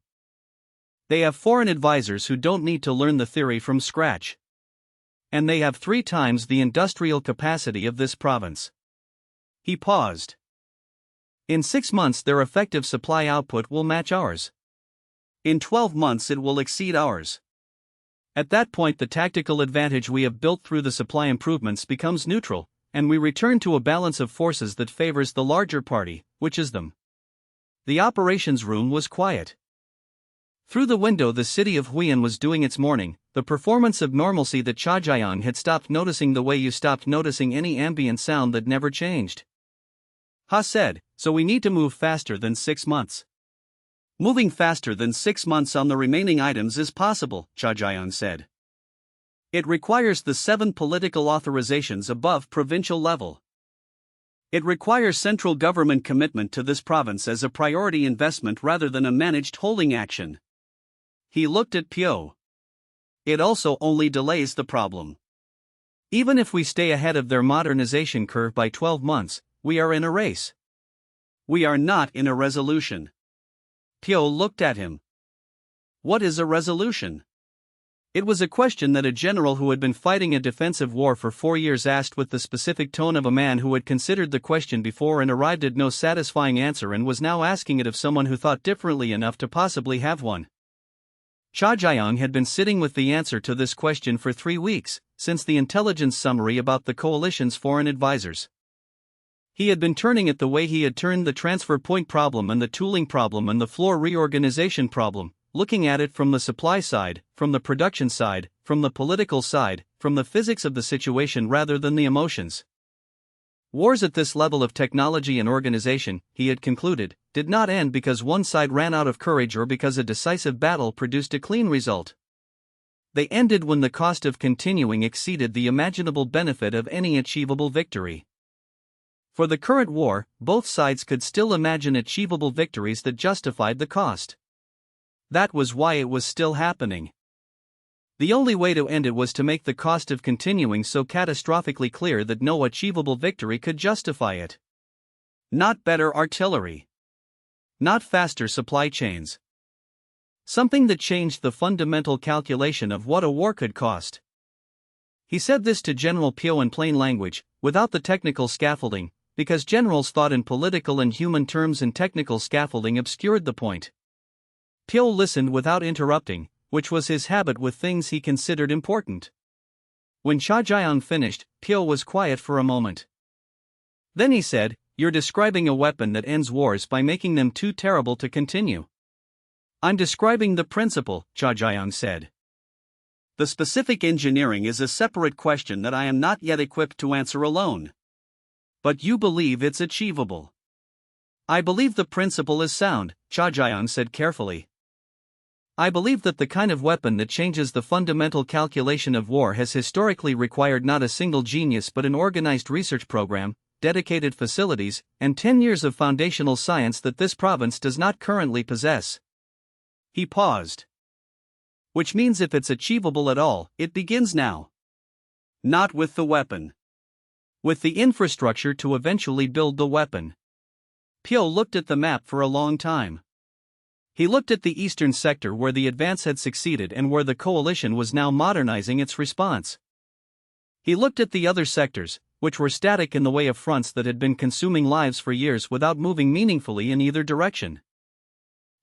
They have foreign advisors who don't need to learn the theory from scratch. And they have 3 times the industrial capacity of this province." He paused. "In 6 months their effective supply output will match ours. In 12 months it will exceed ours. At that point the tactical advantage we have built through the supply improvements becomes neutral, and we return to a balance of forces that favors the larger party, which is them." The operations room was quiet. Through the window the city of Huiyin was doing its morning, the performance of normalcy that Cha Jiang had stopped noticing the way you stopped noticing any ambient sound that never changed. Ha said, "So we need to move faster than 6 months." "Moving faster than 6 months on the remaining items is possible," Cha Jiang said. "It requires the 7 political authorizations above provincial level. It requires central government commitment to this province as a priority investment rather than a managed holding action." He looked at Pyo. "It also only delays the problem. Even if we stay ahead of their modernization curve by 12 months, we are in a race. We are not in a resolution. Pyo looked at him. What is a resolution? It was a question that a general who had been fighting a defensive war for 4 years asked with the specific tone of a man who had considered the question before and arrived at no satisfying answer and was now asking it of someone who thought differently enough to possibly have one. Cha Jiang had been sitting with the answer to this question for 3 weeks, since the intelligence summary about the coalition's foreign advisors. He had been turning it the way he had turned the transfer point problem and the tooling problem and the floor reorganization problem, looking at it from the supply side, from the production side, from the political side, from the physics of the situation rather than the emotions. Wars at this level of technology and organization, he had concluded, did not end because one side ran out of courage or because a decisive battle produced a clean result. They ended when the cost of continuing exceeded the imaginable benefit of any achievable victory. For the current war, both sides could still imagine achievable victories that justified the cost. That was why it was still happening. The only way to end it was to make the cost of continuing so catastrophically clear that no achievable victory could justify it. Not better artillery. Not faster supply chains. Something that changed the fundamental calculation of what a war could cost. He said this to General Pyo in plain language, without the technical scaffolding, because generals thought in political and human terms and technical scaffolding obscured the point. Pyo listened without interrupting, which was his habit with things he considered important. When Cha Jiang finished, Pyo was quiet for a moment. Then he said, "You're describing a weapon that ends wars by making them too terrible to continue." "I'm describing the principle," Cha Jiang said. "The specific engineering is a separate question that I am not yet equipped to answer alone." "But you believe it's achievable." "I believe the principle is sound," Cha Jiang said carefully. "I believe that the kind of weapon that changes the fundamental calculation of war has historically required not a single genius but an organized research program, dedicated facilities, and 10 years of foundational science that this province does not currently possess." He paused. "Which means if it's achievable at all, it begins now. Not with the weapon. With the infrastructure to eventually build the weapon." Pyo looked at the map for a long time. He looked at the eastern sector where the advance had succeeded and where the coalition was now modernizing its response. He looked at the other sectors, which were static in the way of fronts that had been consuming lives for years without moving meaningfully in either direction.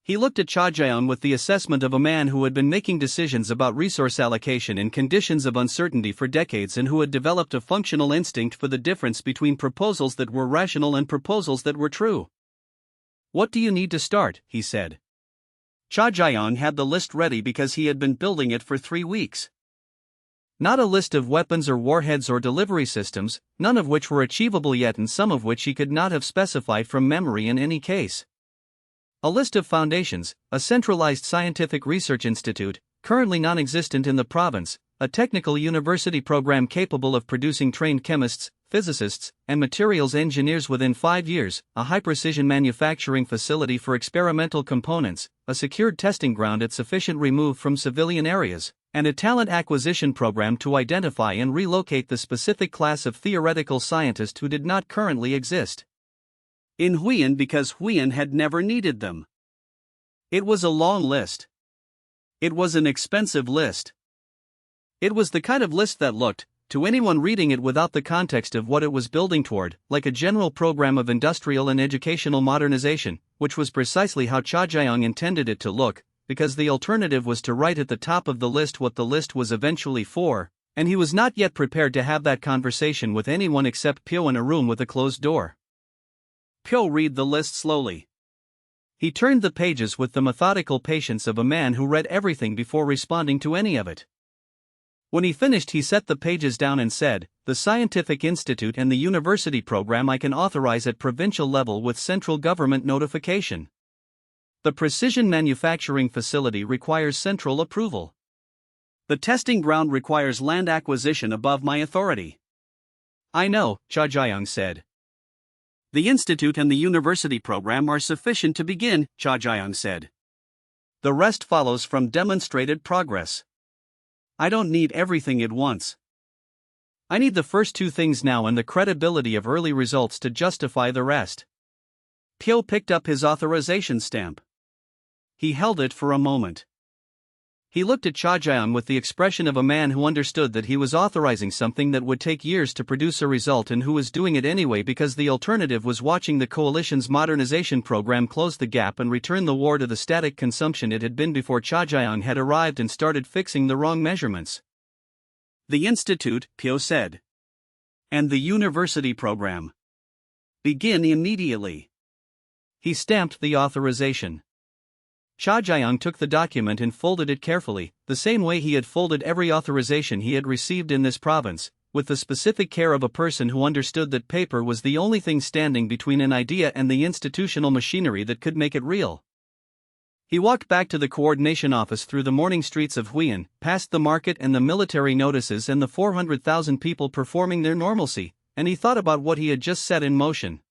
He looked at Cha Jiang with the assessment of a man who had been making decisions about resource allocation in conditions of uncertainty for decades and who had developed a functional instinct for the difference between proposals that were rational and proposals that were true. "What do you need to start?" he said. Cha Jiang had the list ready because he had been building it for 3 weeks. Not a list of weapons or warheads or delivery systems, none of which were achievable yet and some of which he could not have specified from memory in any case. A list of foundations, a centralized scientific research institute, currently non-existent in the province, a technical university program capable of producing trained chemists, physicists, and materials engineers within 5 years, a high-precision manufacturing facility for experimental components, a secured testing ground at sufficient remove from civilian areas, and a talent acquisition program to identify and relocate the specific class of theoretical scientists who did not currently exist in Huiyin because Huiyin had never needed them. It was a long list. It was an expensive list. It was the kind of list that looked, to anyone reading it without the context of what it was building toward, like a general program of industrial and educational modernization, which was precisely how Cha Jiang intended it to look, because the alternative was to write at the top of the list what the list was eventually for, and he was not yet prepared to have that conversation with anyone except Pyo in a room with a closed door. Pyo read the list slowly. He turned the pages with the methodical patience of a man who read everything before responding to any of it. When he finished, he set the pages down and said, "The scientific institute and the university program I can authorize at provincial level with central government notification. The precision manufacturing facility requires central approval. The testing ground requires land acquisition above my authority." "I know," Cha Jiang said. "The institute and the university program are sufficient to begin," Cha Jiang said. "The rest follows from demonstrated progress. I don't need everything at once." I need the first two things now and the credibility of early results to justify the rest. Pyo picked up his authorization stamp. He held it for a moment. He looked at Cha Jiang with the expression of a man who understood that he was authorizing something that would take years to produce a result and who was doing it anyway because the alternative was watching the coalition's modernization program close the gap and return the war to the static consumption it had been before Cha Jiang had arrived and started fixing the wrong measurements. The institute, Pyo said. And the university program. Begin immediately. He stamped the authorization. Cha Jiang took the document and folded it carefully, the same way he had folded every authorization he had received in this province, with the specific care of a person who understood that paper was the only thing standing between an idea and the institutional machinery that could make it real. He walked back to the coordination office through the morning streets of Huiyin, past the market and the military notices and the 400,000 people performing their normalcy, and he thought about what he had just set in motion.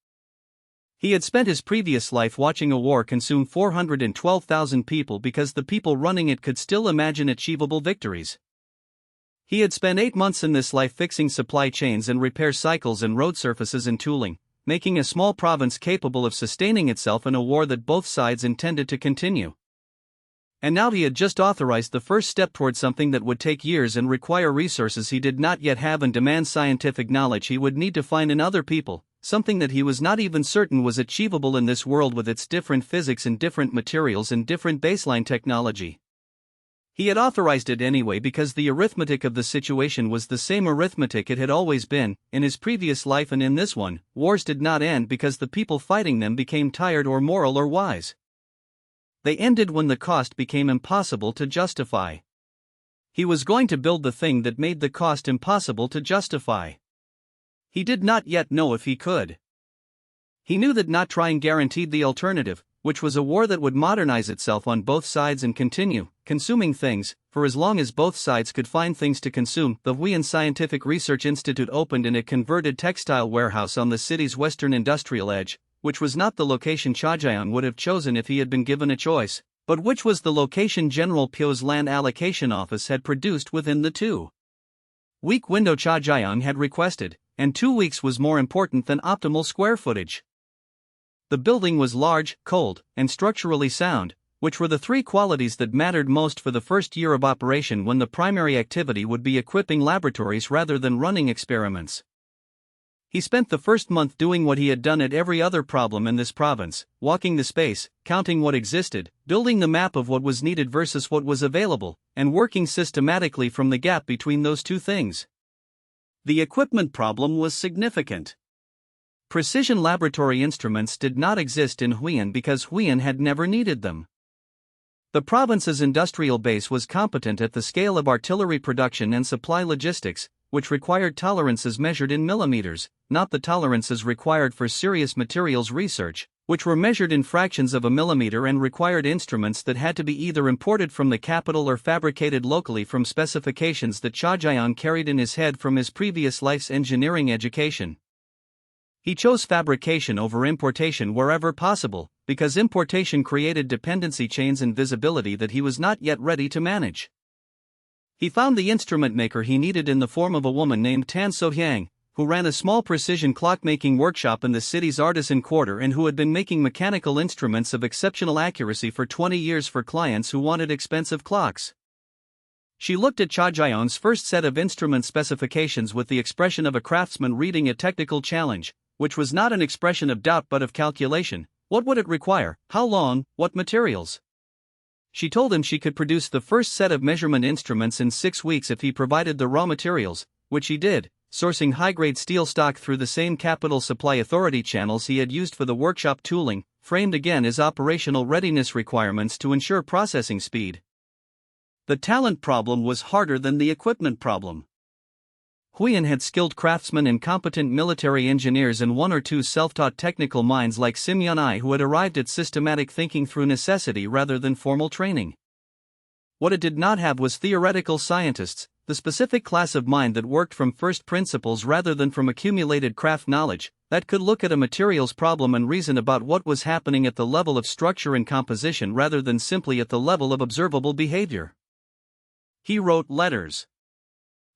He had spent his previous life watching a war consume 412,000 people because the people running it could still imagine achievable victories. He had spent 8 months in this life fixing supply chains and repair cycles and road surfaces and tooling, making a small province capable of sustaining itself in a war that both sides intended to continue. And now he had just authorized the first step toward something that would take years and require resources he did not yet have and demand scientific knowledge he would need to find in other people, something that he was not even certain was achievable in this world with its different physics and different materials and different baseline technology. He had authorized it anyway because the arithmetic of the situation was the same arithmetic it had always been, in his previous life and in this one. Wars did not end because the people fighting them became tired or moral or wise. They ended when the cost became impossible to justify. He was going to build the thing that made the cost impossible to justify. He did not yet know if he could. He knew that not trying guaranteed the alternative, which was a war that would modernize itself on both sides and continue consuming things, for as long as both sides could find things to consume. The Huiyin Scientific Research Institute opened in a converted textile warehouse on the city's western industrial edge, which was not the location Cha Jiang would have chosen if he had been given a choice, but which was the location General Pyo's land allocation office had produced within the 2-week window Cha Jiang had requested, and 2 weeks was more important than optimal square footage. The building was large, cold, and structurally sound, which were the 3 qualities that mattered most for the first year of operation when the primary activity would be equipping laboratories rather than running experiments. He spent the first month doing what he had done at every other problem in this province, walking the space, counting what existed, building the map of what was needed versus what was available, and working systematically from the gap between those two things. The equipment problem was significant. Precision laboratory instruments did not exist in Huiyin because Huiyin had never needed them. The province's industrial base was competent at the scale of artillery production and supply logistics, which required tolerances measured in millimeters, not the tolerances required for serious materials research, which were measured in fractions of a millimeter and required instruments that had to be either imported from the capital or fabricated locally from specifications that Cha Jiang carried in his head from his previous life's engineering education. He chose fabrication over importation wherever possible, because importation created dependency chains and visibility that he was not yet ready to manage. He found the instrument maker he needed in the form of a woman named Tan So-hyang, who ran a small precision clock-making workshop in the city's artisan quarter and who had been making mechanical instruments of exceptional accuracy for 20 years for clients who wanted expensive clocks. She looked at Cha Jiang's first set of instrument specifications with the expression of a craftsman reading a technical challenge, which was not an expression of doubt but of calculation. What would it require? How long? What materials? She told him she could produce the first set of measurement instruments in 6 weeks if he provided the raw materials, which he did, sourcing high-grade steel stock through the same capital supply authority channels he had used for the workshop tooling, framed again as operational readiness requirements to ensure processing speed. The talent problem was harder than the equipment problem. Huiyin had skilled craftsmen and competent military engineers and 1 or 2 self-taught technical minds like Simyon I who had arrived at systematic thinking through necessity rather than formal training. What it did not have was theoretical scientists, the specific class of mind that worked from first principles rather than from accumulated craft knowledge, that could look at a materials problem and reason about what was happening at the level of structure and composition rather than simply at the level of observable behavior. He wrote letters.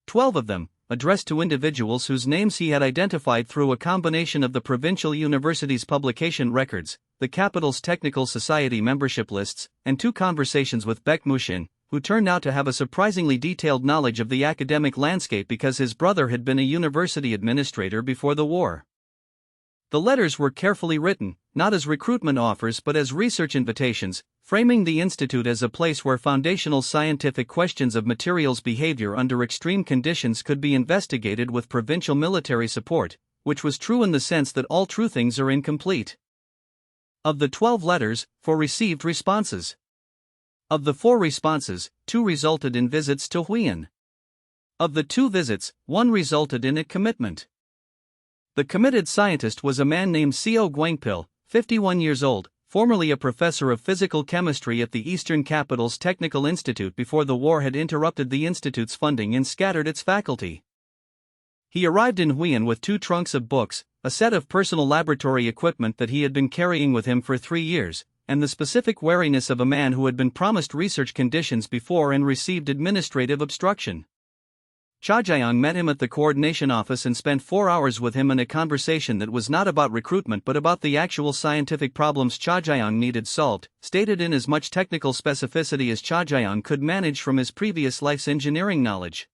12 of them, addressed to individuals whose names he had identified through a combination of the provincial university's publication records, the capital's technical society membership lists, and 2 conversations with Baek Mushin, who turned out to have a surprisingly detailed knowledge of the academic landscape because his brother had been a university administrator before the war. The letters were carefully written, not as recruitment offers but as research invitations, framing the institute as a place where foundational scientific questions of materials behavior under extreme conditions could be investigated with provincial military support, which was true in the sense that all true things are incomplete. Of the 12 letters, 4 received responses. Of the 4 responses, 2 resulted in visits to Huiyin. Of the 2 visits, 1 resulted in a commitment. The committed scientist was a man named Seo Guangpil, 51 years old, formerly a professor of physical chemistry at the Eastern Capital's Technical Institute before the war had interrupted the institute's funding and scattered its faculty. He arrived in Huiyin with 2 trunks of books, a set of personal laboratory equipment that he had been carrying with him for 3 years, and the specific wariness of a man who had been promised research conditions before and received administrative obstruction. Cha Jiang met him at the coordination office and spent 4 hours with him in a conversation that was not about recruitment but about the actual scientific problems Cha Jiang needed solved, stated in as much technical specificity as Cha Jiang could manage from his previous life's engineering knowledge.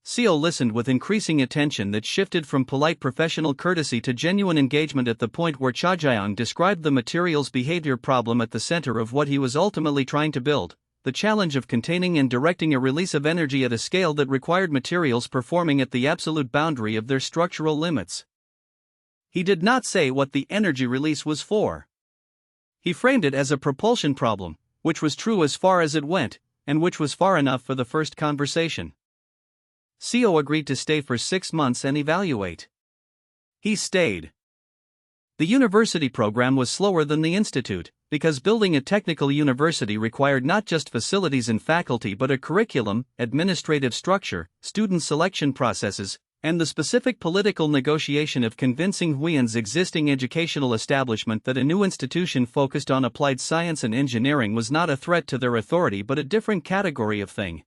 Seo listened with increasing attention that shifted from polite professional courtesy to genuine engagement at the point where Cha Jiang described the material's behavior problem at the center of what he was ultimately trying to build. The challenge of containing and directing a release of energy at a scale that required materials performing at the absolute boundary of their structural limits. He did not say what the energy release was for. He framed it as a propulsion problem, which was true as far as it went, and which was far enough for the first conversation. Seo agreed to stay for 6 months and evaluate. He stayed. The university program was slower than the institute, because building a technical university required not just facilities and faculty but a curriculum, administrative structure, student selection processes, and the specific political negotiation of convincing Huiyin's existing educational establishment that a new institution focused on applied science and engineering was not a threat to their authority but a different category of thing.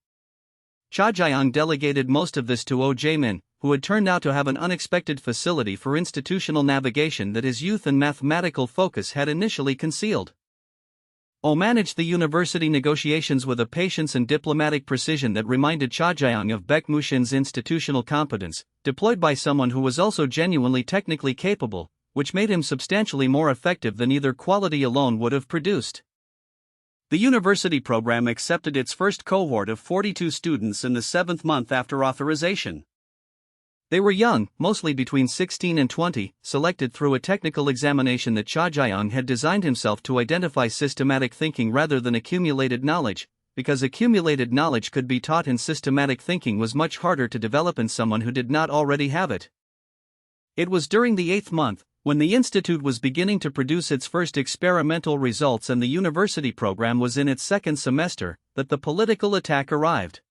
Cha Jiang delegated most of this to Oh Jae-min, who had turned out to have an unexpected facility for institutional navigation that his youth and mathematical focus had initially concealed. Oh managed the university negotiations with a patience and diplomatic precision that reminded Cha Jiang of Baek Mushin's institutional competence, deployed by someone who was also genuinely technically capable, which made him substantially more effective than either quality alone would have produced. The university program accepted its first cohort of 42 students in the 7th month after authorization. They were young, mostly between 16 and 20, selected through a technical examination that Cha Jiang had designed himself to identify systematic thinking rather than accumulated knowledge, because accumulated knowledge could be taught and systematic thinking was much harder to develop in someone who did not already have it. It was during the 8th month, when the institute was beginning to produce its first experimental results and the university program was in its 2nd semester, that the political attack arrived.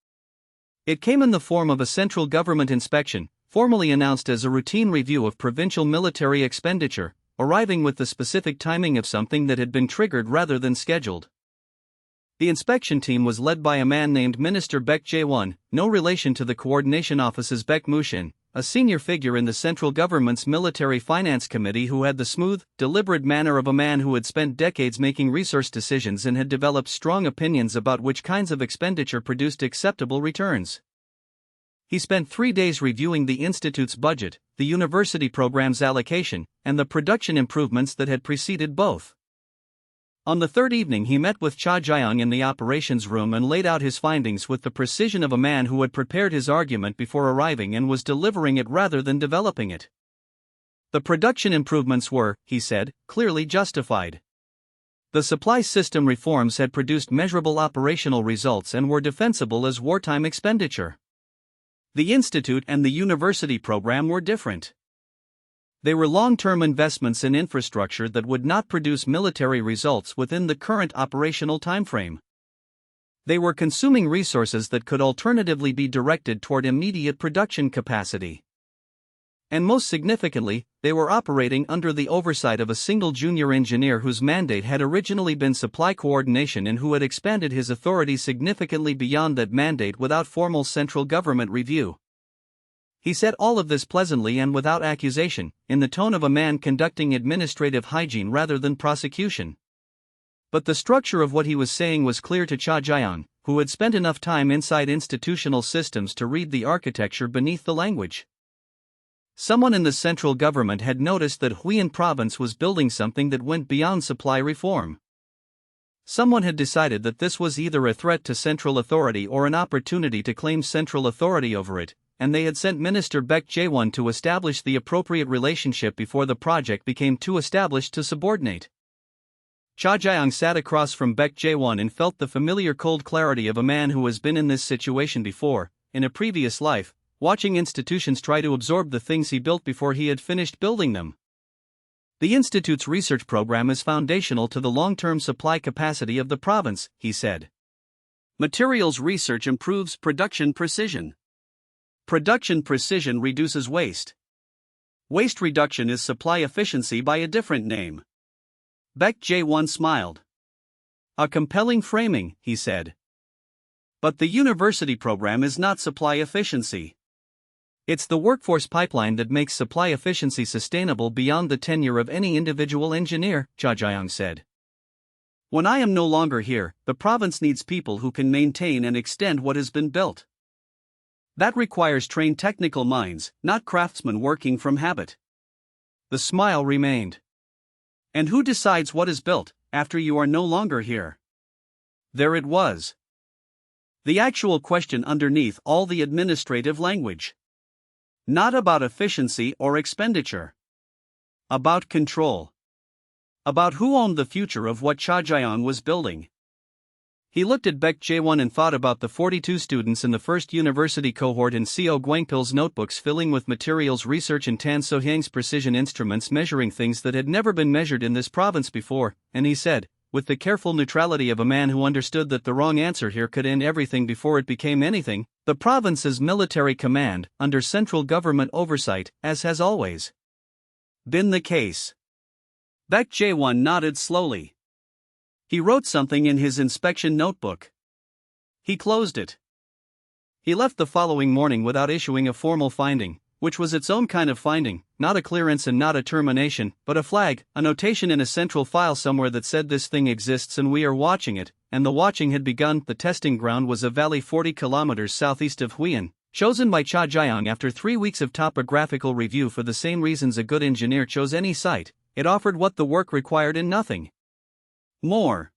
It came in the form of a central government inspection, formally announced as a routine review of provincial military expenditure, arriving with the specific timing of something that had been triggered rather than scheduled. The inspection team was led by a man named Minister Baek Jae-won, no relation to the coordination office's Baek Mushin, a senior figure in the central government's military finance committee who had the smooth, deliberate manner of a man who had spent decades making resource decisions and had developed strong opinions about which kinds of expenditure produced acceptable returns. He spent 3 days reviewing the institute's budget, the university program's allocation, and the production improvements that had preceded both. On the 3rd evening he met with Cha Jiang in the operations room and laid out his findings with the precision of a man who had prepared his argument before arriving and was delivering it rather than developing it. The production improvements were, he said, clearly justified. The supply system reforms had produced measurable operational results and were defensible as wartime expenditure. The institute and the university program were different. They were long-term investments in infrastructure that would not produce military results within the current operational timeframe. They were consuming resources that could alternatively be directed toward immediate production capacity. And most significantly, they were operating under the oversight of a single junior engineer whose mandate had originally been supply coordination and who had expanded his authority significantly beyond that mandate without formal central government review. He said all of this pleasantly and without accusation, in the tone of a man conducting administrative hygiene rather than prosecution. But the structure of what he was saying was clear to Cha Jiang, who had spent enough time inside institutional systems to read the architecture beneath the language. Someone in the central government had noticed that Huiyin province was building something that went beyond supply reform. Someone had decided that this was either a threat to central authority or an opportunity to claim central authority over it, and they had sent Minister Baek Jae-won to establish the appropriate relationship before the project became too established to subordinate. Cha Jiang sat across from Baek Jae-won and felt the familiar cold clarity of a man who has been in this situation before, in a previous life, watching institutions try to absorb the things he built before he had finished building them. The Institute's research program is foundational to the long-term supply capacity of the province, he said. Materials research improves production precision. Production precision reduces waste. Waste reduction is supply efficiency by a different name. Baek Jae-won smiled. A compelling framing, he said. But the university program is not supply efficiency. It's the workforce pipeline that makes supply efficiency sustainable beyond the tenure of any individual engineer, Cha Jiang said. When I am no longer here, the province needs people who can maintain and extend what has been built. That requires trained technical minds, not craftsmen working from habit. The smile remained. And who decides what is built, after you are no longer here? There it was. The actual question underneath all the administrative language. Not about efficiency or expenditure. About control. About who owned the future of what Cha Jiang was building. He looked at Baek Jae-won and thought about the 42 students in the first university cohort in Seo Gwangpil's notebooks filling with materials research and Tan So-hyang's precision instruments measuring things that had never been measured in this province before, and he said, with the careful neutrality of a man who understood that the wrong answer here could end everything before it became anything, the province's military command, under central government oversight, as has always been the case. Baek Jae-won nodded slowly. He wrote something in his inspection notebook. He closed it. He left the following morning without issuing a formal finding, which was its own kind of finding, not a clearance and not a termination, but a flag, a notation in a central file somewhere that said this thing exists and we are watching it, and the watching had begun. The testing ground was a valley 40 kilometers southeast of Huiyin, chosen by Cha Jiang after 3 weeks of topographical review for the same reasons a good engineer chose any site. It offered what the work required and nothing more.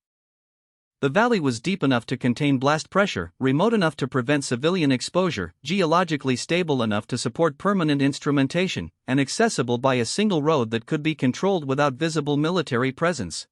The valley was deep enough to contain blast pressure, remote enough to prevent civilian exposure, geologically stable enough to support permanent instrumentation, and accessible by a single road that could be controlled without visible military presence.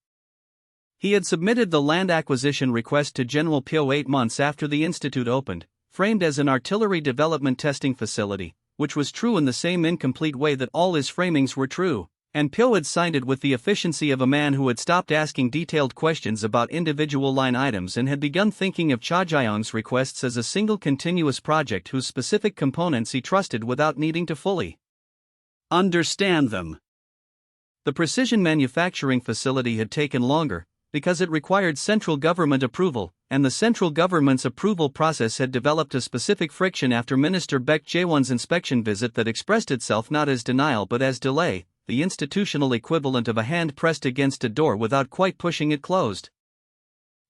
He had submitted the land acquisition request to General Pyo 8 months after the institute opened, framed as an artillery development testing facility, which was true in the same incomplete way that all his framings were true. And Pyo had signed it with the efficiency of a man who had stopped asking detailed questions about individual line items and had begun thinking of Cha Jiang's requests as a single continuous project whose specific components he trusted without needing to fully understand them. The precision manufacturing facility had taken longer, because it required central government approval, and the central government's approval process had developed a specific friction after Minister Baek Jae-won's inspection visit that expressed itself not as denial but as delay, the institutional equivalent of a hand pressed against a door without quite pushing it closed.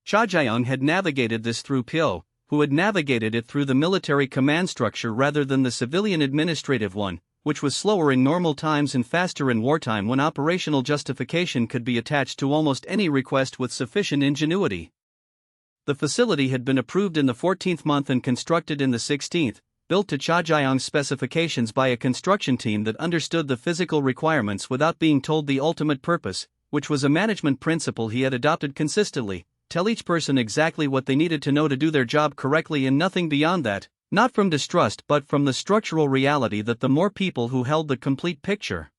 Cha Jiang had navigated this through Pyo, who had navigated it through the military command structure rather than the civilian administrative one, which was slower in normal times and faster in wartime when operational justification could be attached to almost any request with sufficient ingenuity. The facility had been approved in the 14th month and constructed in the 16th, built to Cha Jiang's specifications by a construction team that understood the physical requirements without being told the ultimate purpose, which was a management principle he had adopted consistently: tell each person exactly what they needed to know to do their job correctly and nothing beyond that, not from distrust but from the structural reality that the more people who held the complete picture,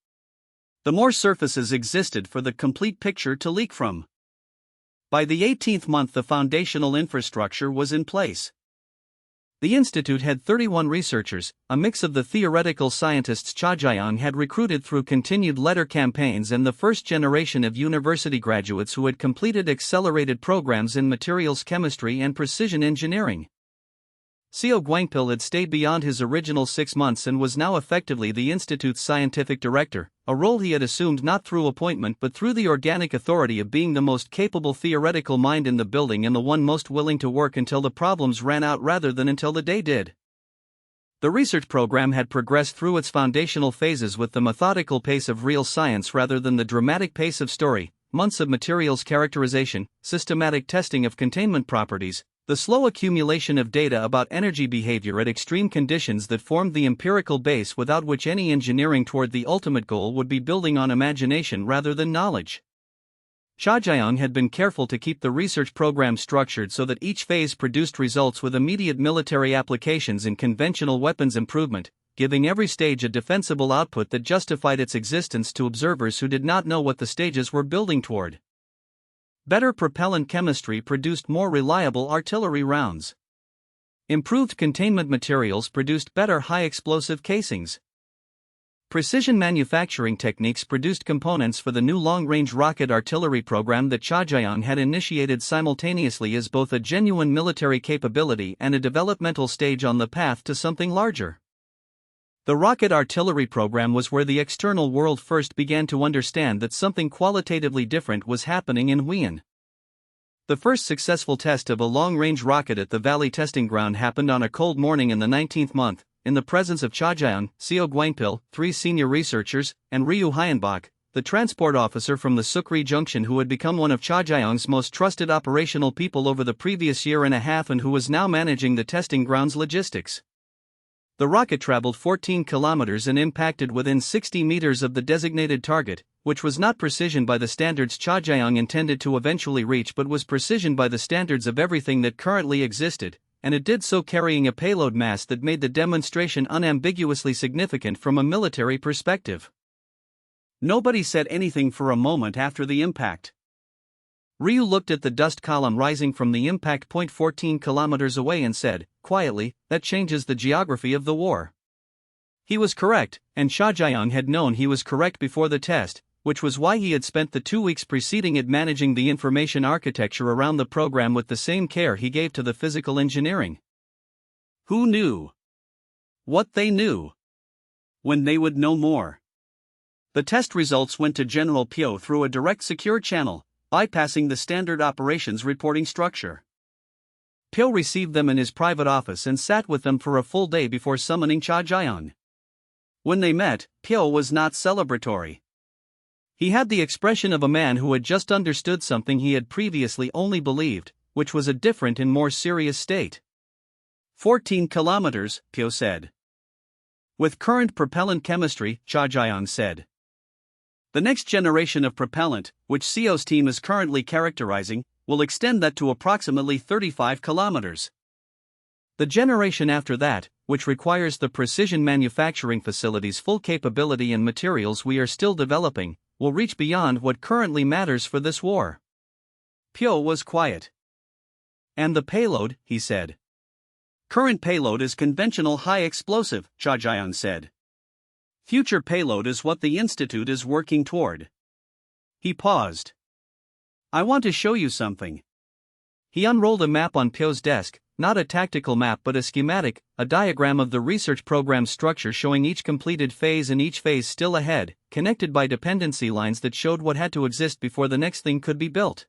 the more surfaces existed for the complete picture to leak from. By the 18th month the foundational infrastructure was in place. The institute had 31 researchers, a mix of the theoretical scientists Cha Jiang had recruited through continued letter campaigns and the first generation of university graduates who had completed accelerated programs in materials chemistry and precision engineering. Seo Guangpil had stayed beyond his original 6 months and was now effectively the institute's scientific director, a role he had assumed not through appointment but through the organic authority of being the most capable theoretical mind in the building and the one most willing to work until the problems ran out rather than until the day did. The research program had progressed through its foundational phases with the methodical pace of real science rather than the dramatic pace of story, months of materials characterization, systematic testing of containment properties, the slow accumulation of data about energy behavior at extreme conditions that formed the empirical base without which any engineering toward the ultimate goal would be building on imagination rather than knowledge. Cha Jiang had been careful to keep the research program structured so that each phase produced results with immediate military applications in conventional weapons improvement, giving every stage a defensible output that justified its existence to observers who did not know what the stages were building toward. Better propellant chemistry produced more reliable artillery rounds. Improved containment materials produced better high-explosive casings. Precision manufacturing techniques produced components for the new long-range rocket artillery program that Cha Jiang had initiated simultaneously as both a genuine military capability and a developmental stage on the path to something larger. The rocket artillery program was where the external world first began to understand that something qualitatively different was happening in Huiyan. The first successful test of a long-range rocket at the Valley Testing Ground happened on a cold morning in the 19th month, in the presence of Cha Jiang, Seo Guangpil, 3 senior researchers, and Ryu Hyenbach, the transport officer from the Sukri Junction who had become one of Cha Jiang's most trusted operational people over the previous year and a half and who was now managing the testing ground's logistics. The rocket traveled 14 kilometers and impacted within 60 meters of the designated target, which was not precision by the standards Cha Jiang intended to eventually reach but was precision by the standards of everything that currently existed, and it did so carrying a payload mass that made the demonstration unambiguously significant from a military perspective. Nobody said anything for a moment after the impact. Ryu looked at the dust column rising from the impact point 14 kilometers away and said, quietly, "That changes the geography of the war." He was correct, and Cha Jiang had known he was correct before the test, which was why he had spent the 2 weeks preceding it managing the information architecture around the program with the same care he gave to the physical engineering. Who knew? What they knew? When they would know more. The test results went to General Pyo through a direct secure channel, bypassing the standard operations reporting structure. Pyo received them in his private office and sat with them for a full day before summoning Cha Jiang. When they met, Pyo was not celebratory. He had the expression of a man who had just understood something he had previously only believed, which was a different and more serious state. 14 kilometers, Pyo said. With current propellant chemistry, Cha Jiang said. The next generation of propellant, which Seo's team is currently characterizing, will extend that to approximately 35 kilometers. The generation after that, which requires the precision manufacturing facility's full capability and materials we are still developing, will reach beyond what currently matters for this war. Pyo was quiet. And the payload, he said. Current payload is conventional high explosive, Cha Jiang said. Future payload is what the Institute is working toward. He paused. I want to show you something. He unrolled a map on Pyo's desk, not a tactical map but a schematic, a diagram of the research program's structure showing each completed phase and each phase still ahead, connected by dependency lines that showed what had to exist before the next thing could be built.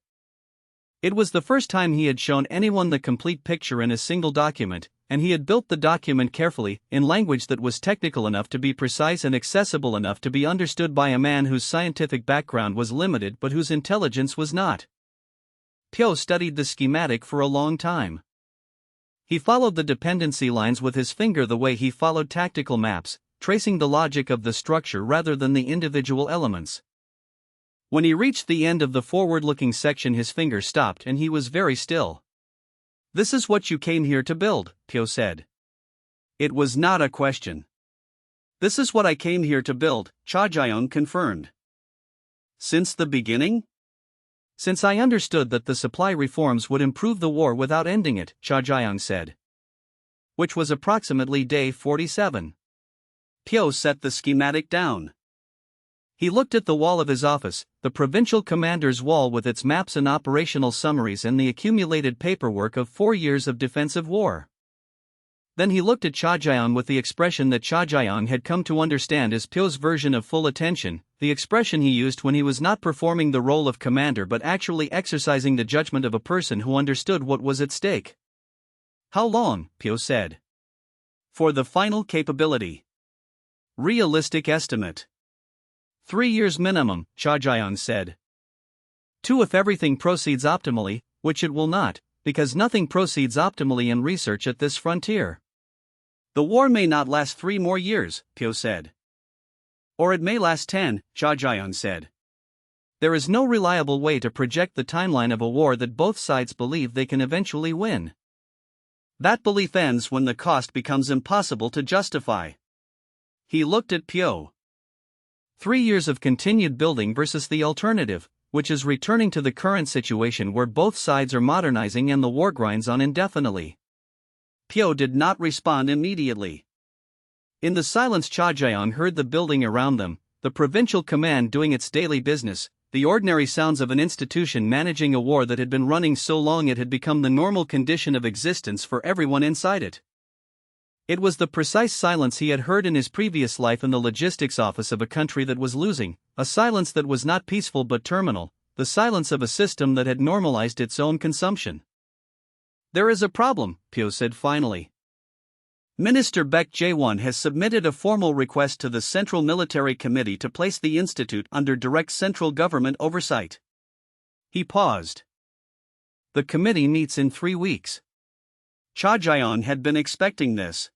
It was the first time he had shown anyone the complete picture in a single document, and he had built the document carefully, in language that was technical enough to be precise and accessible enough to be understood by a man whose scientific background was limited but whose intelligence was not. Pyo studied the schematic for a long time. He followed the dependency lines with his finger the way he followed tactical maps, tracing the logic of the structure rather than the individual elements. When he reached the end of the forward-looking section his finger stopped and he was very still. This is what you came here to build, Pyo said. It was not a question. This is what I came here to build, Cha Jiang confirmed. Since the beginning? Since I understood that the supply reforms would improve the war without ending it, Cha Jiang said. Which was approximately day 47. Pyo set the schematic down. He looked at the wall of his office, the provincial commander's wall with its maps and operational summaries and the accumulated paperwork of 4 years of defensive war. Then he looked at Cha Jiang with the expression that Cha Jiang had come to understand as Pyo's version of full attention, the expression he used when he was not performing the role of commander but actually exercising the judgment of a person who understood what was at stake. How long? Pyo said. For the final capability. Realistic estimate. 3 years minimum, Cha Jiang said. 2 if everything proceeds optimally, which it will not, because nothing proceeds optimally in research at this frontier. The war may not last 3 more years, Pyo said. Or it may last 10, Cha Jiang said. There is no reliable way to project the timeline of a war that both sides believe they can eventually win. That belief ends when the cost becomes impossible to justify. He looked at Pyo. 3 years of continued building versus the alternative, which is returning to the current situation where both sides are modernizing and the war grinds on indefinitely. Pyo did not respond immediately. In the silence, Cha Jiang heard the building around them, the provincial command doing its daily business, the ordinary sounds of an institution managing a war that had been running so long it had become the normal condition of existence for everyone inside it. It was the precise silence he had heard in his previous life in the logistics office of a country that was losing, a silence that was not peaceful but terminal, the silence of a system that had normalized its own consumption. There is a problem, Pyo said finally. Minister Baek Jae-won has submitted a formal request to the Central Military Committee to place the institute under direct central government oversight. He paused. The committee meets in 3 weeks. Cha Jiang had been expecting this.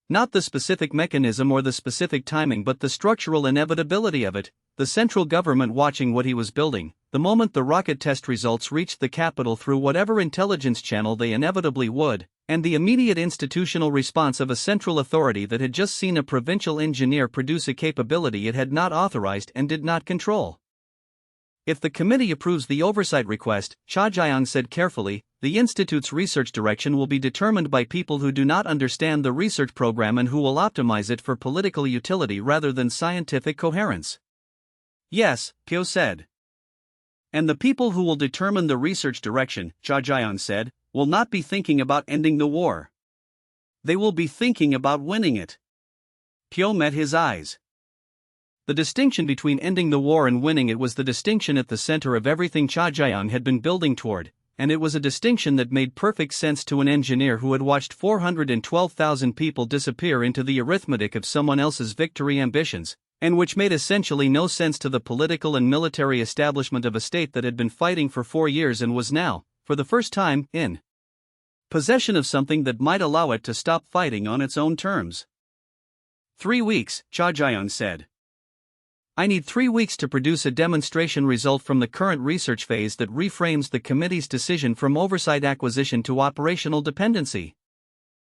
Not the specific mechanism or the specific timing but the structural inevitability of it, the central government watching what he was building, the moment the rocket test results reached the capital through whatever intelligence channel they inevitably would, and the immediate institutional response of a central authority that had just seen a provincial engineer produce a capability it had not authorized and did not control. If the committee approves the oversight request, Cha Jiang said carefully, the institute's research direction will be determined by people who do not understand the research program and who will optimize it for political utility rather than scientific coherence. Yes, Pyo said. And the people who will determine the research direction, Cha Jiang said, will not be thinking about ending the war. They will be thinking about winning it. Pyo met his eyes. The distinction between ending the war and winning it was the distinction at the center of everything Cha Jiang had been building toward, and it was a distinction that made perfect sense to an engineer who had watched 412,000 people disappear into the arithmetic of someone else's victory ambitions, and which made essentially no sense to the political and military establishment of a state that had been fighting for 4 years and was now, for the first time, in possession of something that might allow it to stop fighting on its own terms. 3 weeks, Cha Jiang said. I need 3 weeks to produce a demonstration result from the current research phase that reframes the committee's decision from oversight acquisition to operational dependency.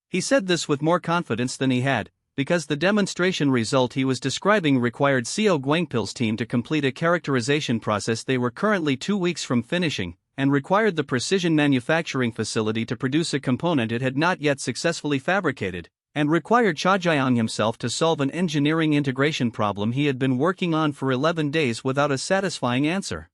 He said this with more confidence than he had, because the demonstration result he was describing required Seo Guangpil's team to complete a characterization process they were currently 2 weeks from finishing, and required the precision manufacturing facility to produce a component it had not yet successfully fabricated, and required Cha Jiang himself to solve an engineering integration problem he had been working on for 11 days without a satisfying answer.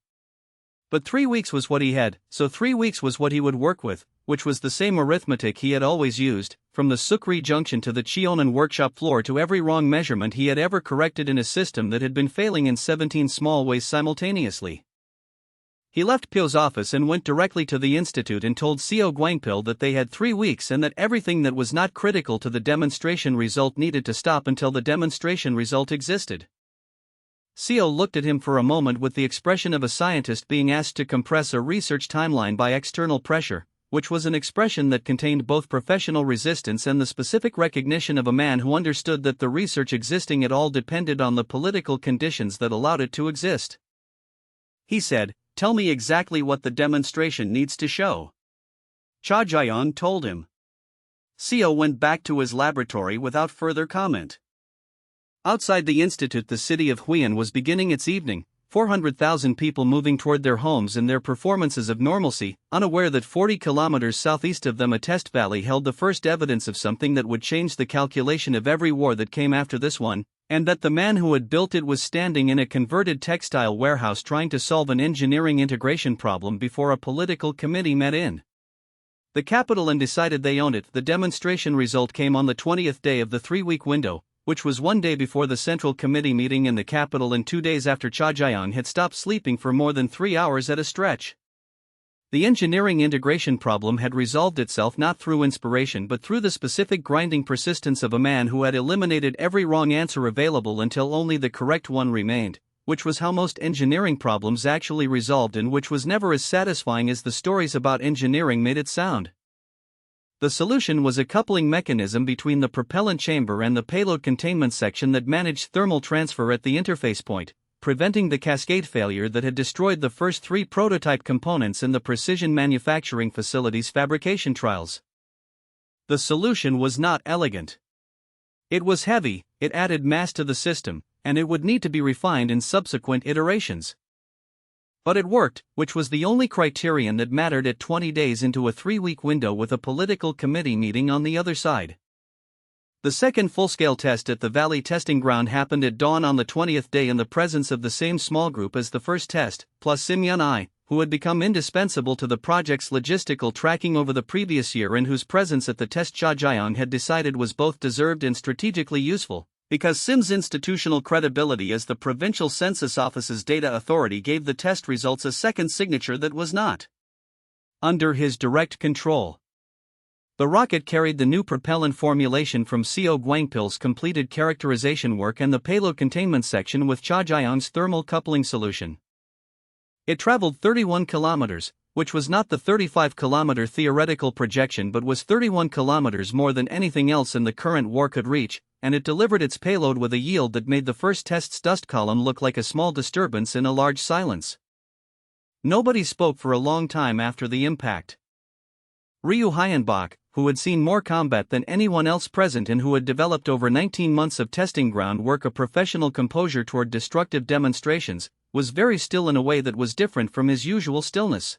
But 3 weeks was what he had, so 3 weeks was what he would work with, which was the same arithmetic he had always used, from the Sukri Junction to the Cheonan workshop floor to every wrong measurement he had ever corrected in a system that had been failing in 17 small ways simultaneously. He left Pyo's office and went directly to the institute and told Seo Guangpil that they had 3 weeks and that everything that was not critical to the demonstration result needed to stop until the demonstration result existed. Seo looked at him for a moment with the expression of a scientist being asked to compress a research timeline by external pressure, which was an expression that contained both professional resistance and the specific recognition of a man who understood that the research existing at all depended on the political conditions that allowed it to exist. He said, "Tell me exactly what the demonstration needs to show." Cha Jiang told him. Seo went back to his laboratory without further comment. Outside the institute, the city of Huiyan was beginning its evening, 400,000 people moving toward their homes and their performances of normalcy, unaware that 40 kilometers southeast of them a test valley held the first evidence of something that would change the calculation of every war that came after this one, and that the man who had built it was standing in a converted textile warehouse trying to solve an engineering integration problem before a political committee met in the capital and decided they owned it. The demonstration result came on the 20th day of the 3-week window, which was 1 day before the Central Committee meeting in the capital and 2 days after Cha Jae-yong had stopped sleeping for more than 3 hours at a stretch. The engineering integration problem had resolved itself not through inspiration but through the specific grinding persistence of a man who had eliminated every wrong answer available until only the correct one remained, which was how most engineering problems actually resolved and which was never as satisfying as the stories about engineering made it sound. The solution was a coupling mechanism between the propellant chamber and the payload containment section that managed thermal transfer at the interface point, preventing the cascade failure that had destroyed the first 3 prototype components in the precision manufacturing facility's fabrication trials. The solution was not elegant. It was heavy, it added mass to the system, and it would need to be refined in subsequent iterations. But it worked, which was the only criterion that mattered at 20 days into a 3-week window with a political committee meeting on the other side. The second full-scale test at the Valley Testing Ground happened at dawn on the 20th day in the presence of the same small group as the first test, plus Sim Yun-ai, who had become indispensable to the project's logistical tracking over the previous year and whose presence at the test Cha Jae-yong had decided was both deserved and strategically useful, because Sim's institutional credibility as the Provincial Census Office's data authority gave the test results a second signature that was not under his direct control. The rocket carried the new propellant formulation from Co Gwangpil's completed characterization work and the payload containment section with Cha Jae-yong's thermal coupling solution. It traveled 31 kilometers, which was not the 35-kilometer theoretical projection but was 31 kilometers more than anything else in the current war could reach, and it delivered its payload with a yield that made the first test's dust column look like a small disturbance in a large silence. Nobody spoke for a long time after the impact. Ryu Hyenbach, who had seen more combat than anyone else present and who had developed over 19 months of testing groundwork a professional composure toward destructive demonstrations, was very still in a way that was different from his usual stillness.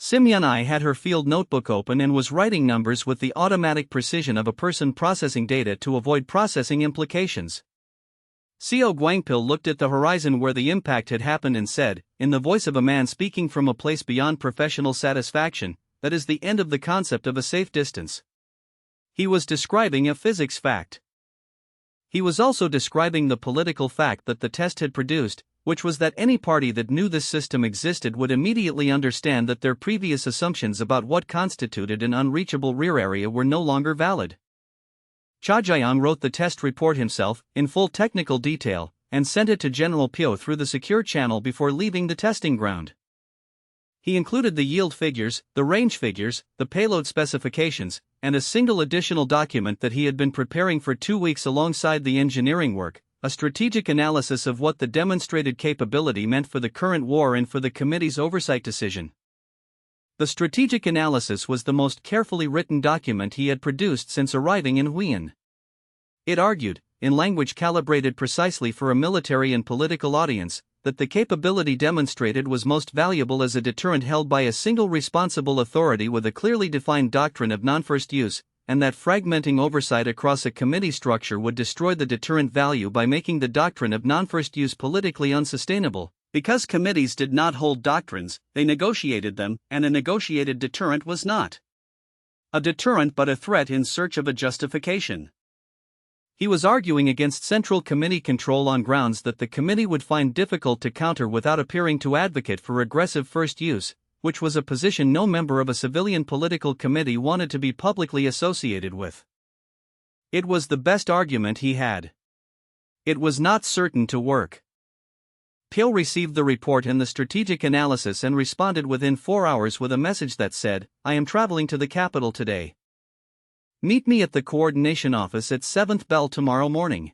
Sim Yun-ai had her field notebook open and was writing numbers with the automatic precision of a person processing data to avoid processing implications. Co Gwangpil looked at the horizon where the impact had happened and said, in the voice of a man speaking from a place beyond professional satisfaction, "That is the end of the concept of a safe distance." He was describing a physics fact. He was also describing the political fact that the test had produced, which was that any party that knew this system existed would immediately understand that their previous assumptions about what constituted an unreachable rear area were no longer valid. Cha Jae-yong wrote the test report himself, in full technical detail, and sent it to General Pyo through the secure channel before leaving the testing ground. He included the yield figures, the range figures, the payload specifications, and a single additional document that he had been preparing for 2 weeks alongside the engineering work, a strategic analysis of what the demonstrated capability meant for the current war and for the committee's oversight decision. The strategic analysis was the most carefully written document he had produced since arriving in Huiyin. It argued, in language calibrated precisely for a military and political audience, that the capability demonstrated was most valuable as a deterrent held by a single responsible authority with a clearly defined doctrine of non-first use, and that fragmenting oversight across a committee structure would destroy the deterrent value by making the doctrine of non-first use politically unsustainable. Because committees did not hold doctrines, they negotiated them, and a negotiated deterrent was not a deterrent but a threat in search of a justification. He was arguing against Central Committee control on grounds that the committee would find difficult to counter without appearing to advocate for aggressive first use, which was a position no member of a civilian political committee wanted to be publicly associated with. It was the best argument he had. It was not certain to work. Pyo received the report and the strategic analysis and responded within 4 hours with a message that said, "I am traveling to the capital today. Meet me at the coordination office at 7th bell tomorrow morning."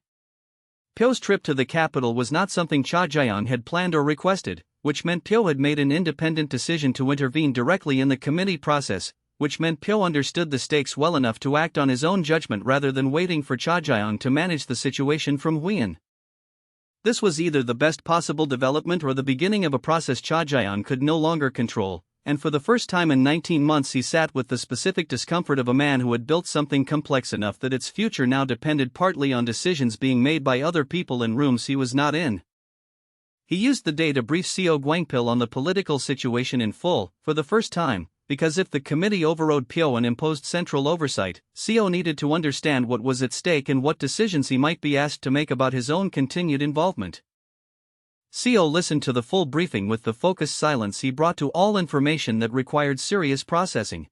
Pyo's trip to the capital was not something Cha Jae-yong had planned or requested, which meant Pyo had made an independent decision to intervene directly in the committee process, which meant Pyo understood the stakes well enough to act on his own judgment rather than waiting for Cha Jae-yong to manage the situation from Huiyin. This was either the best possible development or the beginning of a process Cha Jae-yong could no longer control, and for the first time in 19 months he sat with the specific discomfort of a man who had built something complex enough that its future now depended partly on decisions being made by other people in rooms he was not in. He used the day to brief Co Gwangpil on the political situation in full, for the first time, because if the committee overrode Pyo and imposed central oversight, Seo needed to understand what was at stake and what decisions he might be asked to make about his own continued involvement. Seo listened to the full briefing with the focused silence he brought to all information that required serious processing.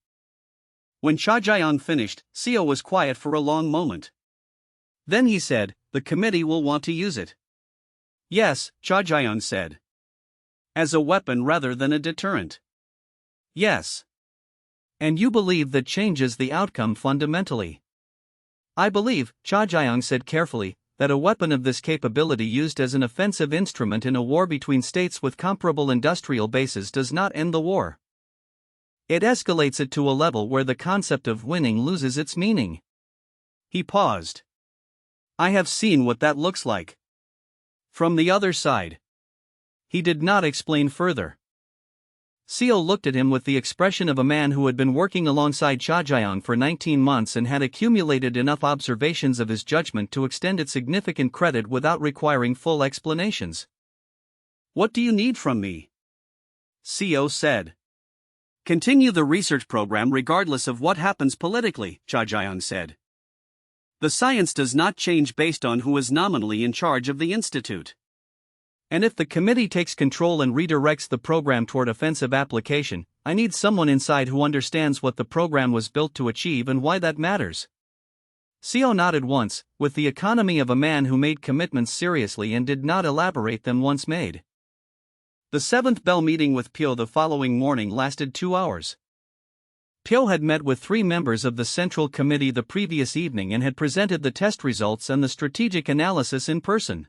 When Cha Jae-young finished, Seo was quiet for a long moment. Then he said, "The committee will want to use it." "Yes," Cha Jae-young said. "As a weapon rather than a deterrent." "Yes." "And you believe that changes the outcome fundamentally?" "I believe," Cha Jae-young said carefully, "that a weapon of this capability used as an offensive instrument in a war between states with comparable industrial bases does not end the war. It escalates it to a level where the concept of winning loses its meaning." He paused. "I have seen what that looks like. From the other side." He did not explain further. Seo looked at him with the expression of a man who had been working alongside Cha Jae-young for 19 months and had accumulated enough observations of his judgment to extend it significant credit without requiring full explanations. "What do you need from me?" Seo said. "Continue the research program regardless of what happens politically," Cha Jae-young said. "The science does not change based on who is nominally in charge of the institute. And if the committee takes control and redirects the program toward offensive application, I need someone inside who understands what the program was built to achieve and why that matters." Seo nodded once, with the economy of a man who made commitments seriously and did not elaborate them once made. The seventh bell meeting with Pyo the following morning lasted 2 hours. Pyo had met with 3 members of the Central Committee the previous evening and had presented the test results and the strategic analysis in person.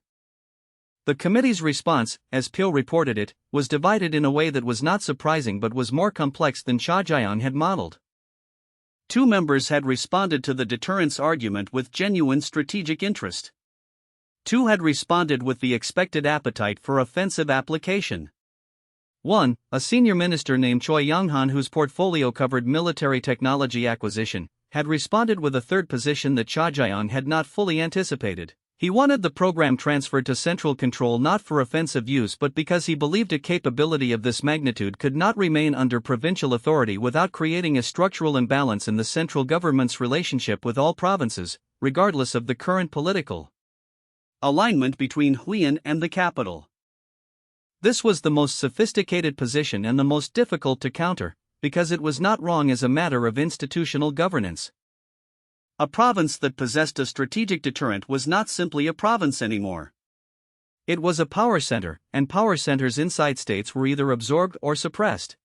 The committee's response, as Pyo reported it, was divided in a way that was not surprising but was more complex than Cha Jae-young had modeled. 2 members had responded to the deterrence argument with genuine strategic interest. 2 had responded with the expected appetite for offensive application. 1, a senior minister named Choi Young-han whose portfolio covered military technology acquisition, had responded with a third position that Cha Jae-young had not fully anticipated. He wanted the program transferred to central control not for offensive use but because he believed a capability of this magnitude could not remain under provincial authority without creating a structural imbalance in the central government's relationship with all provinces, regardless of the current political alignment between Huiyin and the capital. This was the most sophisticated position and the most difficult to counter, because it was not wrong as a matter of institutional governance. A province that possessed a strategic deterrent was not simply a province anymore. It was a power center, and power centers inside states were either absorbed or suppressed.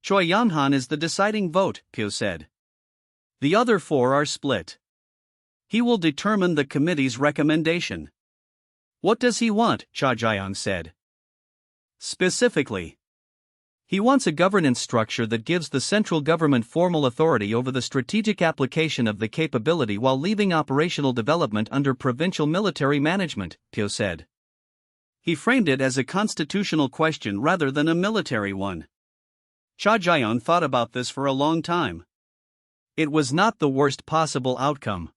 Choi Young-han is the deciding vote, Pyo said. The other 4 are split. He will determine the committee's recommendation. What does he want? Cha Jae-young said. Specifically, he wants a governance structure that gives the central government formal authority over the strategic application of the capability while leaving operational development under provincial military management, Pyo said. He framed it as a constitutional question rather than a military one. Cha Jae-young thought about this for a long time. It was not the worst possible outcome.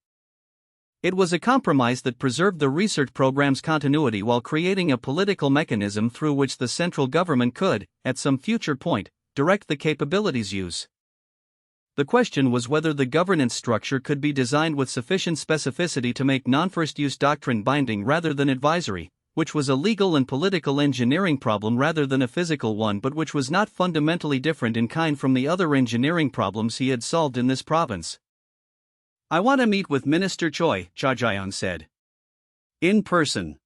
It was a compromise that preserved the research program's continuity while creating a political mechanism through which the central government could, at some future point, direct the capability's use. The question was whether the governance structure could be designed with sufficient specificity to make non-first-use doctrine binding rather than advisory, which was a legal and political engineering problem rather than a physical one but which was not fundamentally different in kind from the other engineering problems he had solved in this province. I want to meet with Minister Choi, Cha Jae-young said. In person.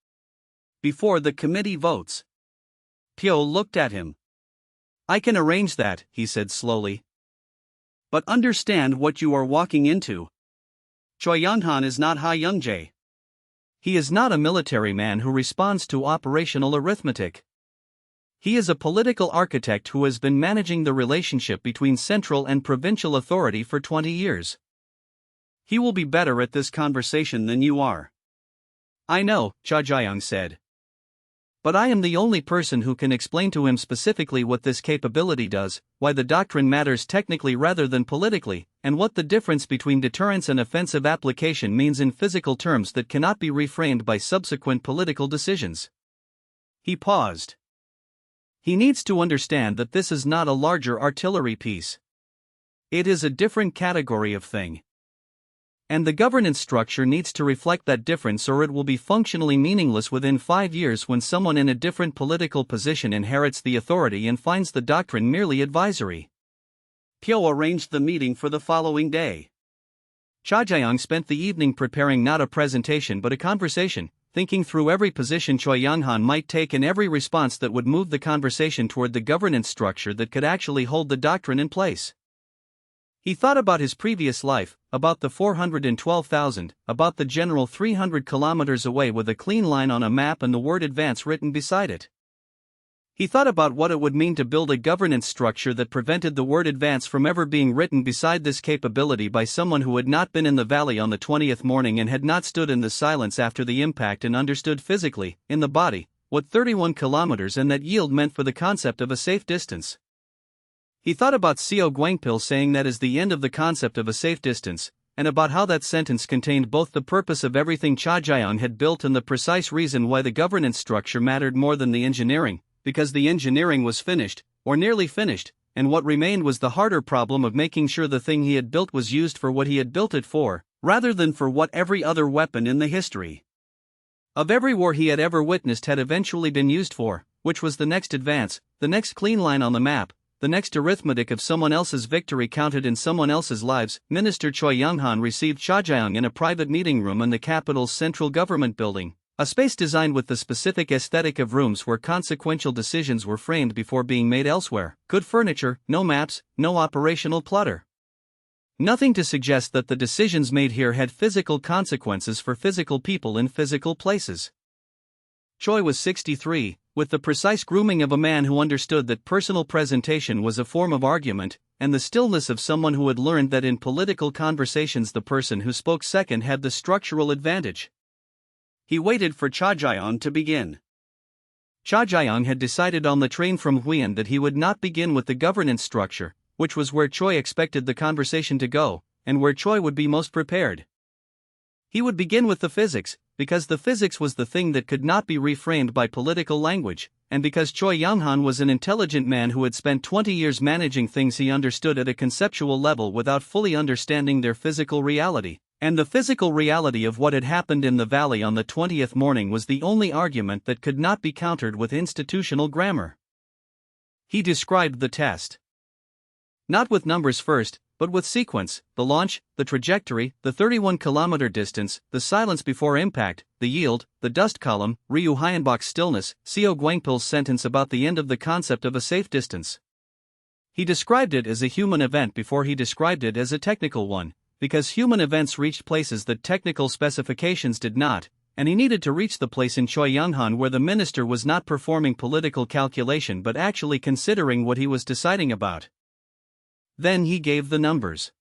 Before the committee votes. Pyo looked at him. I can arrange that, he said slowly. But understand what you are walking into. Choi Young-han is not Ha Young-jae. He is not a military man who responds to operational arithmetic. He is a political architect who has been managing the relationship between central and provincial authority for 20 years. He will be better at this conversation than you are. I know, Cha Jae-young said. But I am the only person who can explain to him specifically what this capability does, why the doctrine matters technically rather than politically, and what the difference between deterrence and offensive application means in physical terms that cannot be reframed by subsequent political decisions. He paused. He needs to understand that this is not a larger artillery piece. It is a different category of thing. And the governance structure needs to reflect that difference, or it will be functionally meaningless within 5 years when someone in a different political position inherits the authority and finds the doctrine merely advisory. Pyo arranged the meeting for the following day. Cha Jae-young spent the evening preparing not a presentation but a conversation, thinking through every position Choi Young-han might take and every response that would move the conversation toward the governance structure that could actually hold the doctrine in place. He thought about his previous life, about the 412,000, about the general 300 kilometers away with a clean line on a map and the word advance written beside it. He thought about what it would mean to build a governance structure that prevented the word advance from ever being written beside this capability by someone who had not been in the valley on the 20th morning and had not stood in the silence after the impact and understood physically, in the body, what 31 kilometers and that yield meant for the concept of a safe distance. He thought about Seo Gwangpil saying that is the end of the concept of a safe distance, and about how that sentence contained both the purpose of everything Cha Jae-young had built and the precise reason why the governance structure mattered more than the engineering, because the engineering was finished, or nearly finished, and what remained was the harder problem of making sure the thing he had built was used for what he had built it for, rather than for what every other weapon in the history of every war he had ever witnessed had eventually been used for, which was the next advance, the next clean line on the map, the next arithmetic of someone else's victory counted in someone else's lives. Minister Choi Young-han received Cha Jae-young in a private meeting room in the capital's central government building, a space designed with the specific aesthetic of rooms where consequential decisions were framed before being made elsewhere. Good furniture, no maps, no operational clutter. Nothing to suggest that the decisions made here had physical consequences for physical people in physical places. Choi was 63, with the precise grooming of a man who understood that personal presentation was a form of argument, and the stillness of someone who had learned that in political conversations the person who spoke second had the structural advantage. He waited for Cha Jae-young to begin. Cha Jae-young had decided on the train from Huion that he would not begin with the governance structure, which was where Choi expected the conversation to go, and where Choi would be most prepared. He would begin with the physics, because the physics was the thing that could not be reframed by political language, and because Choi Young-han was an intelligent man who had spent 20 years managing things he understood at a conceptual level without fully understanding their physical reality. And the physical reality of what had happened in the valley on the 20th morning was the only argument that could not be countered with institutional grammar. He described the test. Not with numbers first, but with sequence: the launch, the trajectory, the 31-kilometer distance, the silence before impact, the yield, the dust column, Ryu Hyenbach's stillness, Seo Gwangpil's sentence about the end of the concept of a safe distance. He described it as a human event before he described it as a technical one, because human events reached places that technical specifications did not, and he needed to reach the place in Choi Young-han where the minister was not performing political calculation but actually considering what he was deciding about. Then he gave the numbers.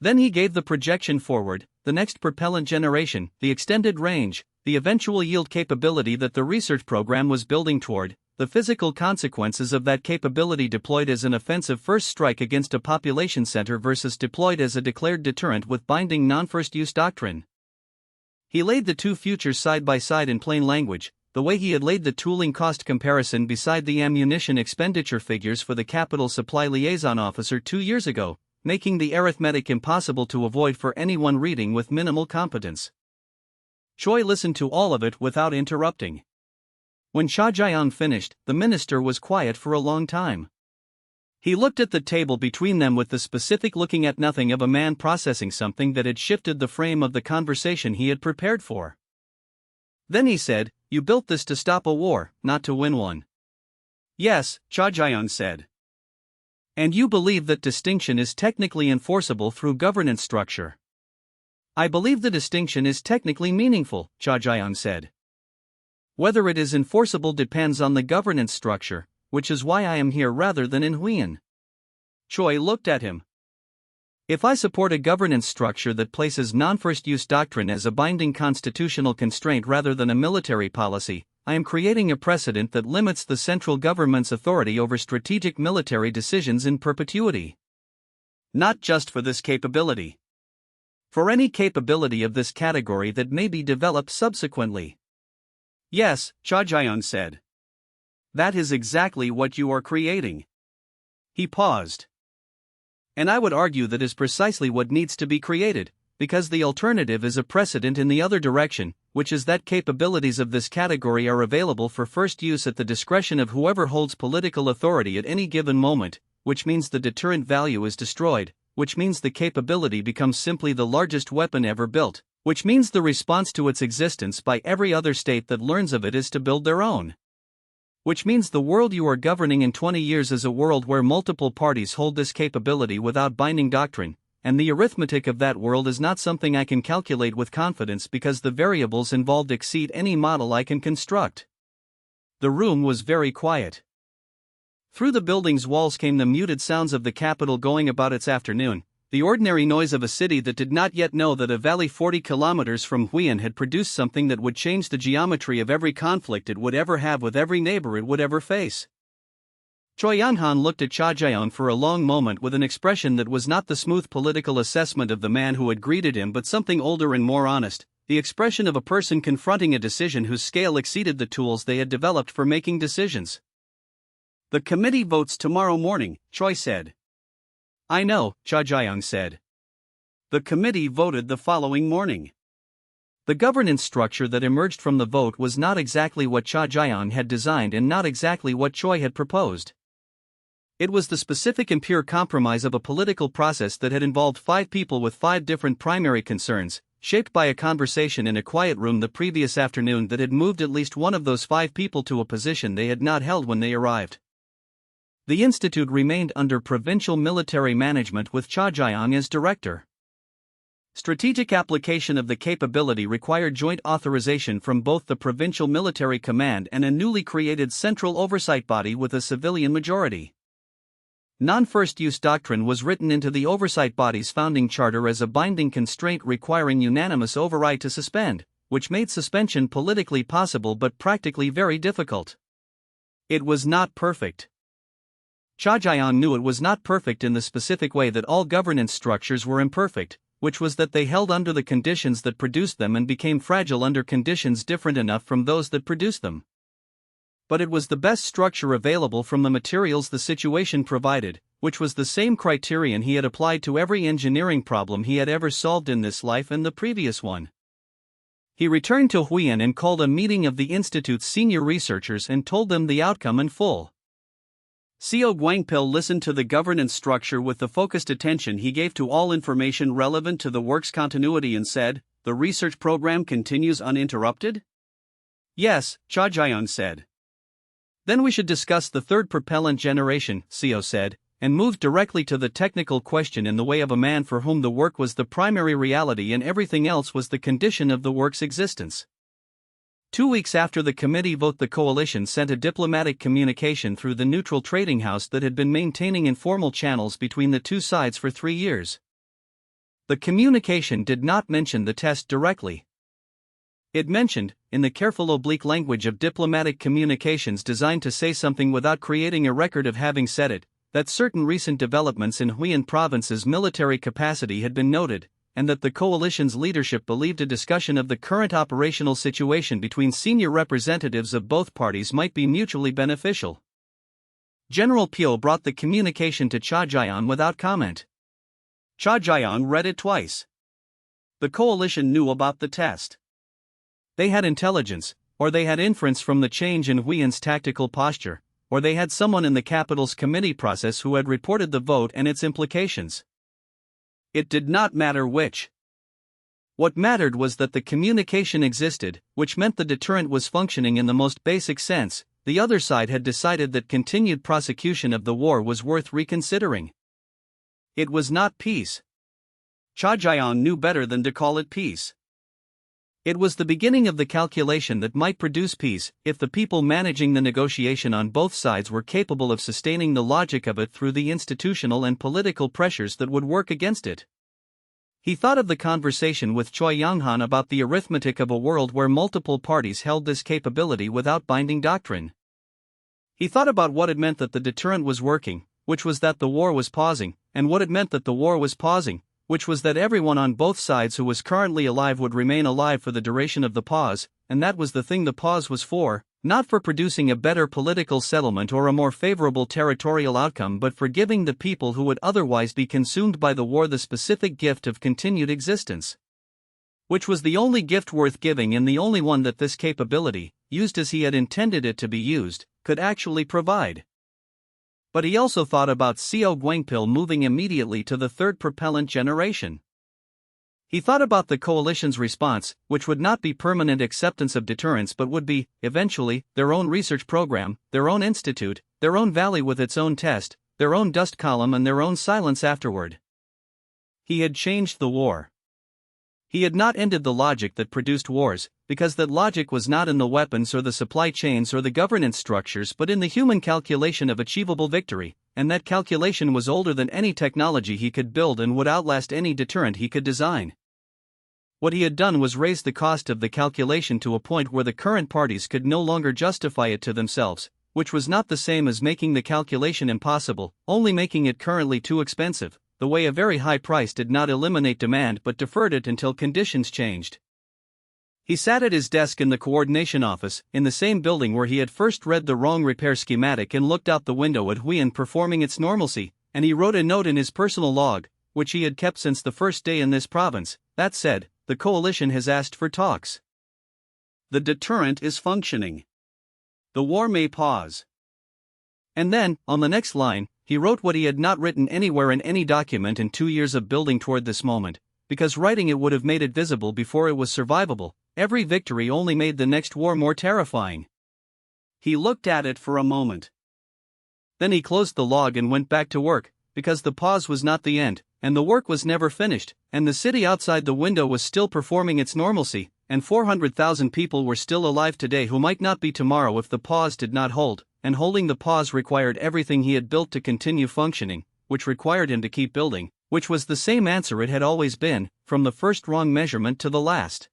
Then he gave the projection forward, the next propellant generation, the extended range, the eventual yield capability that the research program was building toward, the physical consequences of that capability deployed as an offensive first strike against a population center versus deployed as a declared deterrent with binding non-first-use doctrine. He laid the two futures side by side in plain language, the way he had laid the tooling cost comparison beside the ammunition expenditure figures for the capital supply liaison officer 2 years ago, making the arithmetic impossible to avoid for anyone reading with minimal competence. Choi listened to all of it without interrupting. When Cha Jae-young finished, the minister was quiet for a long time. He looked at the table between them with the specific looking at nothing of a man processing something that had shifted the frame of the conversation he had prepared for. Then he said, "You built this to stop a war, not to win one." "Yes," Cha Jae-young said. "And you believe that distinction is technically enforceable through governance structure." "I believe the distinction is technically meaningful," Cha Jae-young said. "Whether it is enforceable depends on the governance structure, which is why I am here rather than in Huion." Choi looked at him. "If I support a governance structure that places non-first-use doctrine as a binding constitutional constraint rather than a military policy, I am creating a precedent that limits the central government's authority over strategic military decisions in perpetuity. Not just for this capability. For any capability of this category that may be developed subsequently." "Yes," Cha Jae-young said. That is exactly what you are creating. He paused. And I would argue that is precisely what needs to be created, because the alternative is a precedent in the other direction, which is that capabilities of this category are available for first use at the discretion of whoever holds political authority at any given moment, which means the deterrent value is destroyed, which means the capability becomes simply the largest weapon ever built, which means the response to its existence by every other state that learns of it is to build their own. Which means the world you are governing in 20 years is a world where multiple parties hold this capability without binding doctrine, and the arithmetic of that world is not something I can calculate with confidence because the variables involved exceed any model I can construct. The room was very quiet. Through the building's walls came the muted sounds of the capital going about its afternoon, the ordinary noise of a city that did not yet know that a valley 40 kilometers from Huiyan had produced something that would change the geometry of every conflict it would ever have with every neighbor it would ever face. Choi Yong-han looked at Cha Jae-on for a long moment with an expression that was not the smooth political assessment of the man who had greeted him but something older and more honest, the expression of a person confronting a decision whose scale exceeded the tools they had developed for making decisions. The committee votes tomorrow morning, Choi said. I know, Cha Jae-on said. The committee voted the following morning. The governance structure that emerged from the vote was not exactly what Cha Jae-on had designed and not exactly what Choi had proposed. It was the specific and pure compromise of a political process that had involved 5 people with 5 different primary concerns, shaped by a conversation in a quiet room the previous afternoon that had moved at least one of those 5 people to a position they had not held when they arrived. The institute remained under provincial military management with Cha Jae-on as director. Strategic application of the capability required joint authorization from both the provincial military command and a newly created central oversight body with a civilian majority. Non-first-use doctrine was written into the oversight body's founding charter as a binding constraint requiring unanimous override to suspend, which made suspension politically possible but practically very difficult. It was not perfect. Cha Jae-on knew it was not perfect in the specific way that all governance structures were imperfect, which was that they held under the conditions that produced them and became fragile under conditions different enough from those that produced them. But it was the best structure available from the materials the situation provided, which was the same criterion he had applied to every engineering problem he had ever solved in this life and the previous one. He returned to Huiyan and called a meeting of the institute's senior researchers and told them the outcome in full. Seo Guangpil listened to the governance structure with the focused attention he gave to all information relevant to the work's continuity and said, "The research program continues uninterrupted?" "Yes," Cha Jae-on said. "Then we should discuss the third propellant generation," Seo said, and moved directly to the technical question in the way of a man for whom the work was the primary reality and everything else was the condition of the work's existence. 2 weeks after the committee vote, the coalition sent a diplomatic communication through the neutral trading house that had been maintaining informal channels between the two sides for 3 years. The communication did not mention the test directly. It mentioned, in the careful oblique language of diplomatic communications designed to say something without creating a record of having said it, that certain recent developments in Huiyan province's military capacity had been noted, and that the coalition's leadership believed a discussion of the current operational situation between senior representatives of both parties might be mutually beneficial. General Pyo brought the communication to Cha Jae-on without comment. Cha Jae-on read it twice. The coalition knew about the test. They had intelligence, or they had inference from the change in Huiyan's tactical posture, or they had someone in the capital's committee process who had reported the vote and its implications. It did not matter which. What mattered was that the communication existed, which meant the deterrent was functioning in the most basic sense. The other side had decided that continued prosecution of the war was worth reconsidering. It was not peace. Cha Jae-on knew better than to call it peace. It was the beginning of the calculation that might produce peace, if the people managing the negotiation on both sides were capable of sustaining the logic of it through the institutional and political pressures that would work against it. He thought of the conversation with Choi Yong-han about the arithmetic of a world where multiple parties held this capability without binding doctrine. He thought about what it meant that the deterrent was working, which was that the war was pausing, and what it meant that the war was pausing, which was that everyone on both sides who was currently alive would remain alive for the duration of the pause, and that was the thing the pause was for, Not for producing a better political settlement or a more favorable territorial outcome, but for giving the people who would otherwise be consumed by the war the specific gift of continued existence. Which was the only gift worth giving and the only one that this capability, used as he had intended it to be used, could actually provide. But he also thought about Seo Guangpil moving immediately to the third propellant generation. He thought about the coalition's response, which would not be permanent acceptance of deterrence but would be, eventually, their own research program, their own institute, their own valley with its own test, their own dust column and their own silence afterward. He had changed the war. He had not ended the logic that produced wars, because that logic was not in the weapons or the supply chains or the governance structures but in the human calculation of achievable victory, and that calculation was older than any technology he could build and would outlast any deterrent he could design. What he had done was raise the cost of the calculation to a point where the current parties could no longer justify it to themselves, which was not the same as making the calculation impossible, only making it currently too expensive, the way a very high price did not eliminate demand but deferred it until conditions changed. He sat at his desk in the coordination office, in the same building where he had first read the wrong repair schematic and looked out the window at Huiyan performing its normalcy, and he wrote a note in his personal log, which he had kept since the first day in this province, that said, "The coalition has asked for talks. The deterrent is functioning. The war may pause." And then, on the next line, he wrote what he had not written anywhere in any document in 2 years of building toward this moment, because writing it would have made it visible before it was survivable. Every victory only made the next war more terrifying. He looked at it for a moment. Then he closed the log and went back to work, because the pause was not the end, and the work was never finished, and the city outside the window was still performing its normalcy, and 400,000 people were still alive today who might not be tomorrow if the pause did not hold, and holding the pause required everything he had built to continue functioning, which required him to keep building, which was the same answer it had always been, from the first wrong measurement to the last.